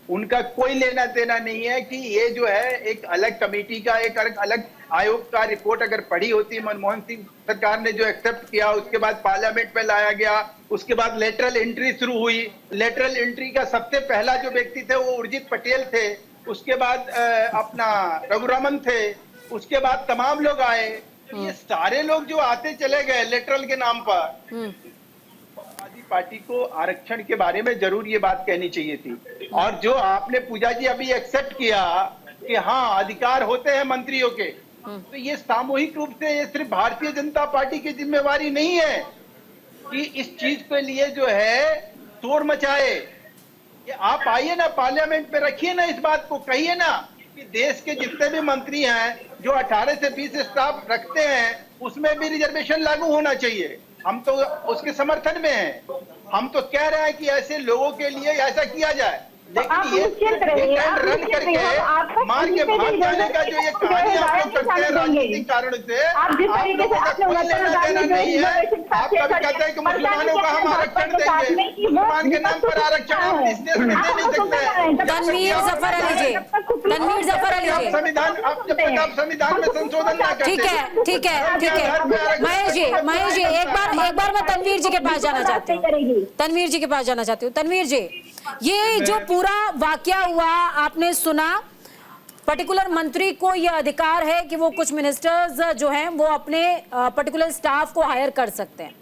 उनका कोई लेना देना नहीं है कि ये जो है एक अलग कमेटी का, एक अलग आयोग का रिपोर्ट अगर पढ़ी होती, मनमोहन सिंह सरकार ने जो एक्सेप्ट किया, उसके बाद पार्लियामेंट में लाया गया, उसके बाद लेटरल एंट्री शुरू हुई। लेटरल एंट्री का सबसे पहला जो व्यक्ति थे वो उर्जित पटेल थे, उसके बाद अपना रघुरामन थे, उसके बाद तमाम लोग आए। ये सारे लोग जो आते चले गए लेटरल के नाम पर। पार्टी को आरक्षण के बारे में जरूर ये बात कहनी चाहिए थी। और जो आपने पूजा जी अभी एक्सेप्ट किया कि हाँ अधिकार होते हैं मंत्रियों के, तो ये सामूहिक रूप से ये सिर्फ भारतीय जनता पार्टी की जिम्मेवारी नहीं है कि इस चीज के लिए जो है शोर मचाए। ये आप आइए ना पार्लियामेंट में, रखिए ना इस बात को, कहिए ना कि देश के जितने भी मंत्री हैं जो 18 से 20 स्टाफ रखते हैं उसमें भी रिजर्वेशन लागू होना चाहिए। हम तो उसके समर्थन में हैं। हम तो कह रहे हैं कि ऐसे लोगों के लिए ऐसा किया जाए। आप लेकिन ये निश्चित रहिए, आप रन निश्चित रहिए, करके आपको मार के किसी पे भाग भी जाने का जो ये कहानी आप लोग करते हैं राजनीतिक कारण से, आप जिस तरीके से लोगों का आपने कोई 69 लेना हजार देना में जो नहीं है। रिजर्वेशन आप कभी कहते हैं कि मुसलमानों का हम आरक्षण देंगे, मुसलमान के नाम पर आरक्षण आप इस देश में दे नहीं सकते। तनवीर जफर अली जी, तनवीर जफर अली आप जी, संविधान, आप जब तक आप संविधान में संशोधन ना करते, ठीक है, ठीक है, ठीक है। महेश जी, एक बार मैं तनवीर जी के पास जाना चाहती हूँ, तनवीर जी के पास जाना चाहती हूँ। तनवीर जी, ये जो पूरा वाकया हुआ आपने सुना, पर्टिकुलर मंत्री को यह अधिकार है कि वो कुछ मिनिस्टर्स जो हैं वो अपने पर्टिकुलर स्टाफ को हायर कर सकते हैं।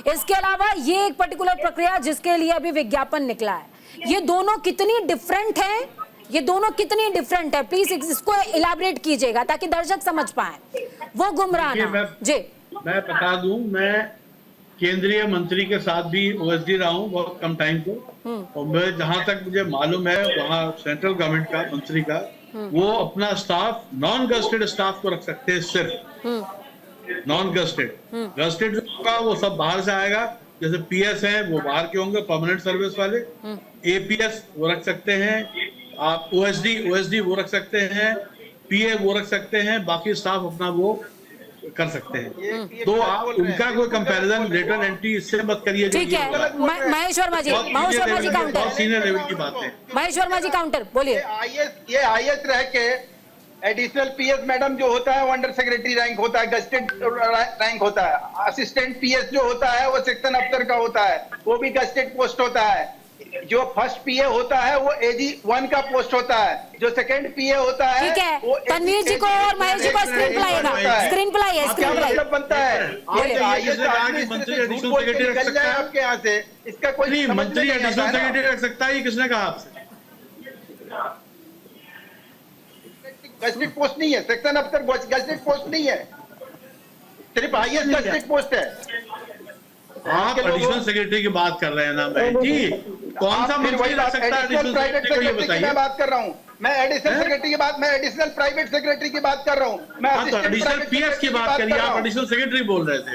इसके अलावा ये एक पर्टिकुलर प्रक्रिया जिसके लिए अभी विज्ञापन निकला है, ये दोनों कितनी डिफरेंट है, ये दोनों कितनी डिफरेंट है? प्लीज इसको इलाबरेट कीजिएगा ताकि दर्शक समझ पाए, वो गुमराह ना। जी, मैं बता दूं, मैं केंद्रीय मंत्री के साथ भी ओएसडी रहा हूं बहुत कम टाइम को, और मैं जहां तक मुझे मालूम है वहां सेंट्रल गवर्नमेंट का मंत्री का वो अपना स्टाफ नॉन गस्टेड स्टाफ को रख सकते हैं, सिर्फ नॉन गस्टेड। गस्टेड जो होगा वो सब बाहर से आएगा, जैसे पीएस है वो बाहर के होंगे, परमानेंट सर्विस वाले, एपीएस वो रख सकते हैं, आप ओएसडी वो रख सकते हैं, पीए वो रख सकते हैं, बाकी स्टाफ अपना वो कर सकते हैं। तो आप उनका कोई कंपैरिजन लेटर एंट्री इससे मत करिए। ठीक है, महेश वर्मा जी काउंटर, सीनियर लेवल की बात है। महेश वर्मा जी काउंटर बोलिए। ये आईएएस रह के एडिशनल पीएस मैडम जो होता है वो अंडर सेक्रेटरी रैंक होता है, गस्टेड रैंक होता है। असिस्टेंट पीएस जो होता है वो सेक्शन अफसर का होता है, वो भी गस्टेड पोस्ट होता है। जो फर्स्ट पीए होता है वो एजी 1 का पोस्ट होता है, जो सेकंड पीए होता है ठीक है, वो तनवीर जी को और महेश जी को स्क्रीन प्लाइएगा, स्क्रीन प्लाइए, स्क्रीन प्लाइए। मतलब बनता है मंत्री एडिशनल सेक्रेटरी रख सकता है आपके यहाँ से, इसका कोई नहीं, मंत्री एडिशनल सेक्रेटरी रख सकता है, ये किसने कहा आपसे? गस्टेड पोस्ट नहीं है, सेक्शन अफसर गस्टेड पोस्ट नहीं है, सिर्फ आईएएस गस्टेड पोस्ट है। आप एडिशनल सेक्रेटरी की बात कर रहे हैं ना भाई जी, कौन सा मंत्री रख सकता है एडिशनल सेक्रेटरी को ये बताइए। मैं बात कर रहा हूँ, मैं एडिशनल सेक्रेटरी की बात, मैं एडिशनल प्राइवेट सेक्रेटरी की बात कर रहा हूँ, मैं एडिशनल पीएस की बात करिए, आप एडिशनल सेक्रेटरी बोल रहे थे,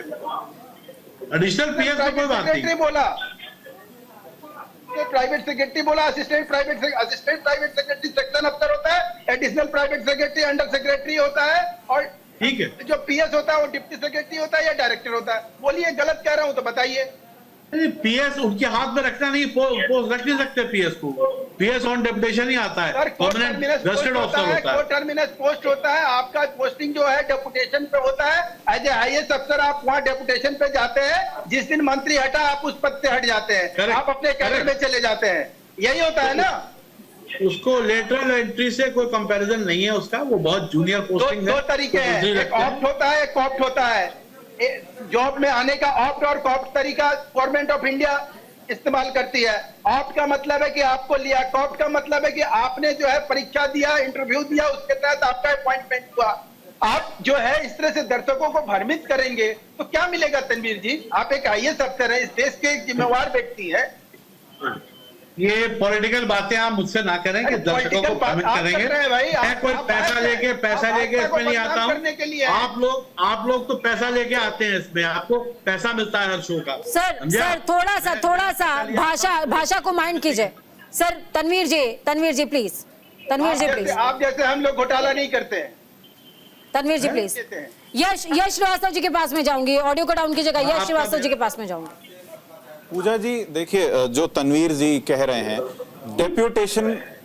एडिशनल पीएस में कोई बात नहीं बोला, प्राइवेट सेक्रेटरी बोला, असिस्टेंट प्राइवेट सेक्रेटरी सेक्शन अफसर होता है, additional private secretary under secretary होता है, और ठीक है, जो पीएस होता है वो डिप्टी सेक्रेटरी होता है या डायरेक्टर होता है। बोलिए गलत कह रहा हूं तो बताइए। पीएस उनके हाथ में रखना नहीं, पोस्ट रख नहीं सकते पीएस को, पीएस ऑन डेपुटेशन ही आता है, परमानेंट गस्टेड ऑफिसर होता है, टर्मिनस पोस्ट होता है। आपका पोस्टिंग जो है डेपुटेशन पे होता है, एज ए आईएएस अफसर आप वहाँ डेपुटेशन पे जाते हैं, जिस दिन मंत्री हटा आप उस पद से हट जाते हैं, आप अपने कैडर में चले जाते हैं, यही होता है ना। उसको लेटरल एंट्री से कोई कंपैरिजन नहीं है उसका, वो बहुत जूनियर पोस्टिंग है। दो तरीके हैं, एक ऑप्ट होता है, एक कॉप्ट होता है। जॉब में आने का ऑप्ट और कॉप्ट तरीका गवर्नमेंट ऑफ इंडिया इस्तेमाल करती है। ऑप्ट का मतलब है कि आपको लिया, कॉप्ट का मतलब है कि आपने जो है परीक्षा दिया, इंटरव्यू दिया, उसके तहत आपका अपॉइंटमेंट हुआ। आप जो है इस तरह से दर्शकों को भ्रमित करेंगे तो क्या मिलेगा तनवीर जी? आप एक आईएएस अफसर है, इस देश के एक जिम्मेवार व्यक्ति है। ये पॉलिटिकल बातें आप मुझसे ना करें कि दर्शकों को भ्रमित करेंगे। मैं कोई पैसा लेके इसमें नहीं आता हूँ। आप लोग तो पैसा लेके आते हैं, इसमें आपको पैसा मिलता है हर शो का। सर थोड़ा सा भाषा को माइंड कीजिए। Sir Tanvir ji please, Tanvir ji please. आप जैसे हम लोग घोटाला नहीं करते हैं। तनवीर जी प्लीज। यश श्रीवास्तव जी के पास में जाऊंगी, ऑडियो को डाउन कीजिएगा, यश श्रीवास्तव जी के पास में जाऊंगी। पूजा जी देखिए, जो तनवीर जी कह रहे हैं,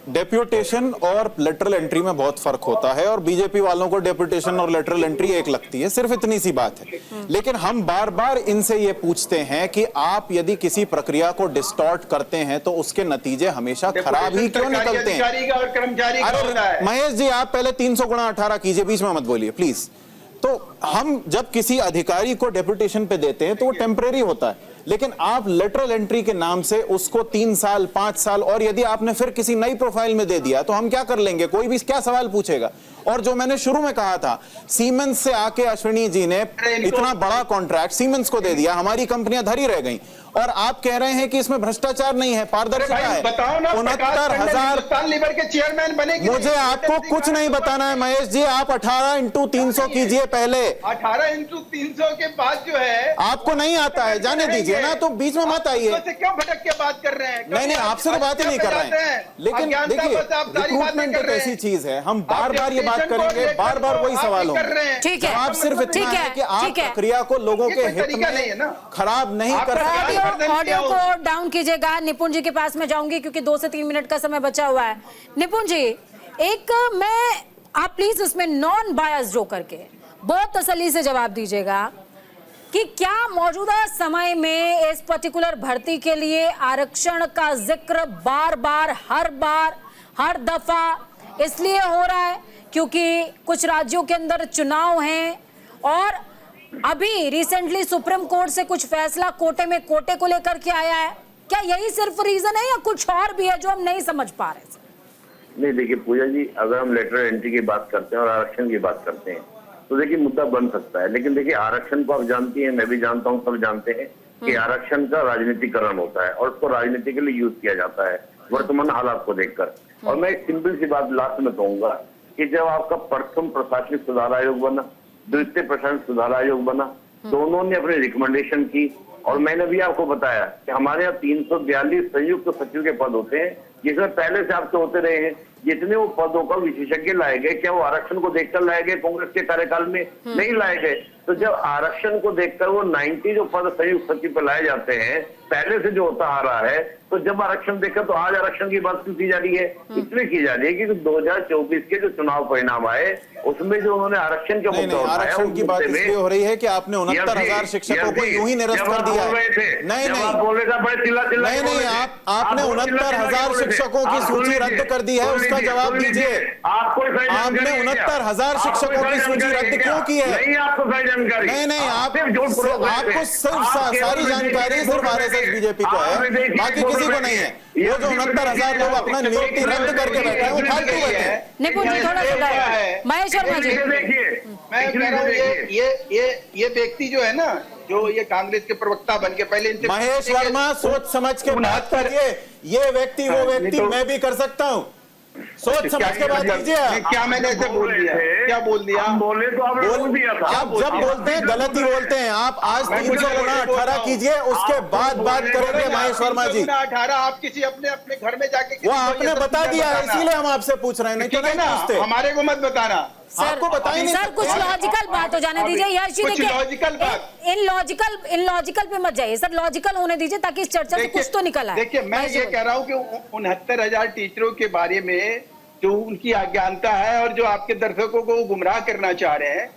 डेप्यूटेशन और लेटरल एंट्री में बहुत फर्क होता है, और बीजेपी वालों को डेप्यूटेशन और लेटरल एंट्री एक लगती है, सिर्फ इतनी सी बात है। लेकिन हम बार बार इनसे ये पूछते हैं कि आप यदि किसी प्रक्रिया को डिस्टॉर्ट करते हैं तो उसके नतीजे हमेशा खराब ही क्यों निकलते हैं? अरे महेश जी, आप पहले 300 गुणा 18 कीजिए, बीच में मत बोलिए प्लीज। तो हम जब किसी अधिकारी को डेप्यूटेशन पे देते हैं तो वो टेम्परेरी होता है, लेकिन आप लेटरल एंट्री के नाम से उसको 3 साल 5 साल, और यदि आपने फिर किसी नई प्रोफाइल में दे दिया तो हम क्या कर लेंगे? कोई भी क्या सवाल पूछेगा? और जो मैंने शुरू में कहा था, सीमेंस से आके अश्विनी जी ने इतना बड़ा कॉन्ट्रैक्ट सीमेंस को दे दिया, हमारी कंपनियां धरी रह गईं, और आप कह रहे हैं कि इसमें भ्रष्टाचार नहीं है, पारदर्शिता है। बताओ ना, 69,000 लीवर के चेयरमैन बने। मुझे आपको कुछ नहीं बताना है महेश जी, आप 18x300 कीजिए पहले। 18x300 के बाद जो है आपको नहीं आता है, जाने दीजिए ना, तो बीच में मत आइए। क्यों भटक के बात कर रहे हैं? नहीं, आपसे तो बात ही नहीं कर रहे हैं। लेकिन देखिए, रिक्रूटमेंट एक ऐसी चीज है, हम बार बार ये बात करेंगे, बार बार वही सवाल होंगे। ठीक है, आप सिर्फ इतना है कि आप प्रक्रिया को लोगों के हित में खराब नहीं कर सकते। ऑडियो को डाउन कीजिएगा। निपुण जी के पास में जाऊंगी क्योंकि 2 से 3 मिनट का समय बचा हुआ है। निपुण जी, आप प्लीज इसमें नॉन बायस जो करके बहुत तसल्ली से जवाब दीजिएगा कि क्या मौजूदा समय में इस पर्टिकुलर भर्ती के लिए आरक्षण का जिक्र बार हर दफा इसलिए हो रहा है क्योंकि कुछ राज्यों के अंदर चुनाव हैं और अभी रिसेंटली सुप्रीम कोर्ट से कुछ फैसला कोटे को लेकर के आया है? क्या यही सिर्फ रीजन है या कुछ और भी है जो हम नहीं समझ पा रहे? नहीं, देखिए पूजा जी, अगर हम लेटर एंट्री की बात करते हैं और आरक्षण की बात करते हैं तो देखिए मुद्दा बन सकता है, लेकिन देखिए आरक्षण को आप जानती हैं, मैं भी जानता हूं, सब जानते हैं कि आरक्षण का राजनीतिकरण होता है और उसको राजनीति के लिए यूज किया जाता है वर्तमान हालात को देखकर। और मैं एक सिंपल सी बात लास्ट में कहूंगा कि जब आपका प्रथम प्रशासनिक सुधार आयोग बना, द्वितीय प्रशासनिक सुधार आयोग बना, दोनों ने अपनी रिकमेंडेशन की और मैंने भी आपको बताया कि हमारे यहाँ 342 संयुक्त सचिव के पद होते हैं, जिसमें पहले से आपसे होते रहे हैं। जितने वो पदों का विशेषज्ञ लाए गए, क्या वो आरक्षण को देखकर लाए गए? कांग्रेस के कार्यकाल में नहीं लाए गए। तो जब आरक्षण को देखकर वो 90 जो पद संयुक्त सचिव पर लाए जाते हैं, पहले से जो होता आ रहा है, तो जब आरक्षण देखकर तो आज आरक्षण की बात क्यों की जा रही है? इसलिए की जा रही है कि 2024 के जो चुनाव परिणाम आए उसमें जो उन्होंने आरक्षण के मुद्दा उठाया, आरक्षण की बात इसलिए हो रही है कि आपने 69,000 शिक्षकों को यूं ही निरस्त कर दिया है। नहीं, आपने 69,000 शिक्षकों की सूची रद्द कर दी है, उसका जवाब दीजिए। आपने 69,000 शिक्षकों की सूची रद्द क्यों की है? नहीं, आपको सही जानकारी नहीं, आपको सिर्फ सारी जानकारी सिर्फ RSS बीजेपी को है, बाकी किसी को नहीं है। वो जो 69,000 लोग अपना नियुक्ति रद्द करके बैठे हैं वो फालतू बैठे हैं। निपुण जी थोड़ा सा महेश वर्मा जी, मैं कह रहा हूँ ये व्यक्ति जो है ना, जो ये कांग्रेस के प्रवक्ता बन के पहले महेश वर्मा, सोच समझ के बात करिए। ये व्यक्ति वो व्यक्ति मैं भी कर सकता हूँ, सोच समझ के बात कीजिए। क्या मैंने ऐसे बोल दिया? क्या बोल दिया? बोले तो आपने बोल दिया था। आप जब बोलते हैं गलत ही बोलते हैं। आप आज 318 कीजिए, उसके बाद बात करेंगे महेश वर्मा जी। 18 आप किसी अपने घर में जाके वो आपने बता दिया है, इसीलिए हम आपसे पूछ रहे हैं, नहीं तो नहीं पूछते। हमारे को मत बताना। आपको बताइए नहीं सर, कुछ लॉजिकल बात हो जाने दीजिए। यश जी देखिए, इन लॉजिकल पे मत जाइए सर, लॉजिकल होने दीजिए ताकि इस चर्चा से कुछ तो निकल आए। देखिए, मैं ये कह रहा हूँ कि 69,000 टीचरों के बारे में जो उनकी अज्ञानता है और जो आपके दर्शकों को गुमराह करना चाह रहे हैं,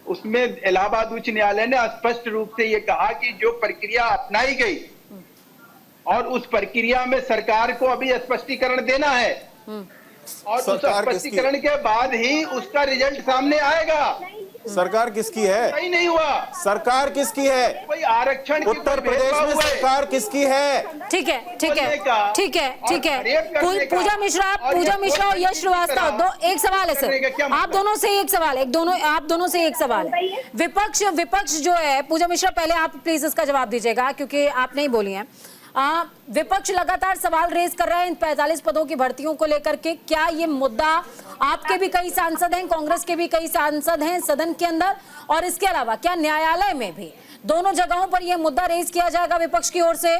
उसमें इलाहाबाद उच्च न्यायालय ने स्पष्ट रूप से ये कहा कि जो प्रक्रिया अपनाई गई और उस प्रक्रिया में सरकार को अभी स्पष्टीकरण देना है और उस स्पष्टीकरण के बाद ही उसका रिजल्ट सामने आएगा। सरकार किसकी है? सही नहीं हुआ। सरकार किसकी है? कोई आरक्षण उत्तर प्रदेश में सरकार किसकी है? ठीक है। पूजा मिश्रा और यश श्रीवास्तव, एक सवाल है सर, आप दोनों से एक सवाल है, आप दोनों से एक सवाल है। विपक्ष जो है, पूजा मिश्रा पहले आप प्लीज इसका जवाब दीजिएगा क्योंकि आप नहीं बोली हैं। विपक्ष लगातार सवाल रेज कर रहा है इन 45 पदों की भर्तियों को लेकर के। क्या ये मुद्दा, आपके भी कई सांसद हैं, कांग्रेस के भी कई सांसद हैं सदन के अंदर, और इसके अलावा क्या न्यायालय में भी, दोनों जगहों पर यह मुद्दा रेज किया जाएगा विपक्ष की ओर से?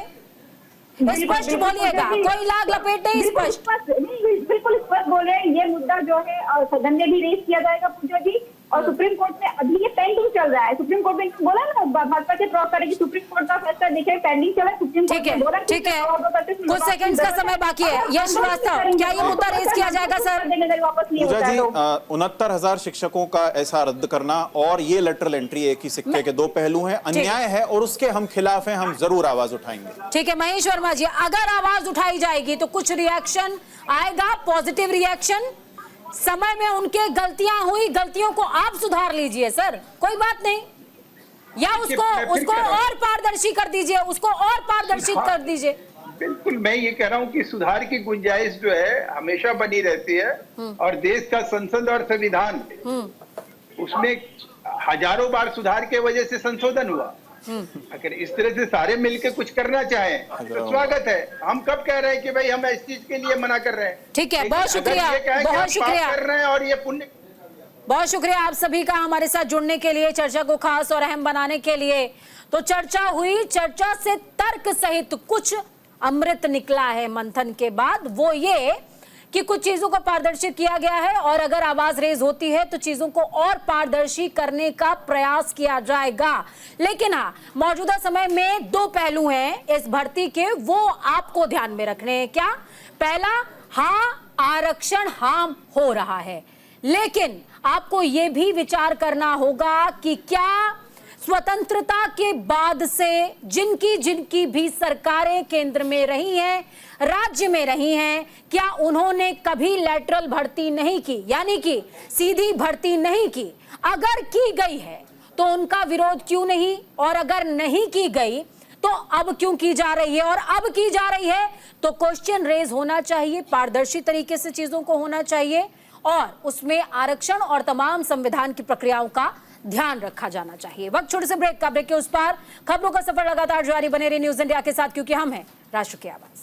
स्पष्ट बोलिएगा, कोई लाग लपेट नहीं, स्पष्ट। बिल्कुल स्पष्ट बोल रहे हैं। ये मुद्दा जो है सदन में भी रेज किया जाएगा पूजा जी, और सुप्रीम कोर्ट में अभी ये पेंडिंग चल रहा है। सुप्रीम कोर्ट में बोला ना, भाजपा के प्रवक्ता ने कि सुप्रीम कोर्ट का फैसला देखिए पेंडिंग चला है। सुप्रीम कोर्ट ने बोला ठीक है, कुछ सेकंड्स का समय बाकी है। यश श्रीवास्तव, क्या ये मुद्दा रेज किया जाएगा सर? पूजा जी, 69,000 शिक्षकों का ऐसा रद्द करना और ये लेटरल एंट्री एक ही सिक्के के दो पहलू हैं, अन्याय है और उसके हम खिलाफ हैं, हम जरूर आवाज उठाएंगे। ठीक है महेश वर्मा जी, अगर आवाज उठाई जाएगी तो कुछ रिएक्शन आएगा, पॉजिटिव रिएक्शन। समय में उनके गलतियां हुई, गलतियों को आप सुधार लीजिए सर, कोई बात नहीं, या उसको और पारदर्शी कर दीजिए, उसको और पारदर्शी कर दीजिए। बिल्कुल, मैं ये कह रहा हूँ कि सुधार की गुंजाइश जो है हमेशा बनी रहती है, और देश का संसद और संविधान उसमें हजारों बार सुधार के वजह से संशोधन हुआ। अगर इस तरह से सारे मिलकर कुछ करना चाहें तो स्वागत है। हम कब कह रहे हैं कि भाई हम इस चीज के लिए मना कर रहे हैं? ठीक है, बहुत शुक्रिया, बहुत शुक्रिया कर रहे हैं और ये पुण्य। बहुत शुक्रिया आप सभी का हमारे साथ जुड़ने के लिए, चर्चा को खास और अहम बनाने के लिए। तो चर्चा हुई, चर्चा से तर्क सहित कुछ अमृत निकला है मंथन के बाद, वो ये कि कुछ चीजों को पारदर्शी किया गया है और अगर आवाज रेज होती है तो चीजों को और पारदर्शी करने का प्रयास किया जाएगा। लेकिन हाँ, मौजूदा समय में दो पहलू हैं इस भर्ती के, वो आपको ध्यान में रखने हैं। क्या? पहला, हाँ आरक्षण हार्म हो रहा है, लेकिन आपको यह भी विचार करना होगा कि क्या स्वतंत्रता के बाद से जिनकी भी सरकारें केंद्र में रही हैं, राज्य में रही हैं, क्या उन्होंने कभी लैटरल भर्ती नहीं की, यानी कि सीधी भर्ती नहीं की? अगर की गई है तो उनका विरोध क्यों नहीं, और अगर नहीं की गई तो अब क्यों की जा रही है? और अब की जा रही है तो क्वेश्चन रेज होना चाहिए, पारदर्शी तरीके से चीजों को होना चाहिए और उसमें आरक्षण और तमाम संविधान की प्रक्रियाओं का ध्यान रखा जाना चाहिए। वक्त छोटे से ब्रेक का, ब्रेक के उस पार खबरों का सफर लगातार जारी, बने रहिए न्यूज इंडिया के साथ, क्योंकि हम हैं राष्ट्र की आवाज।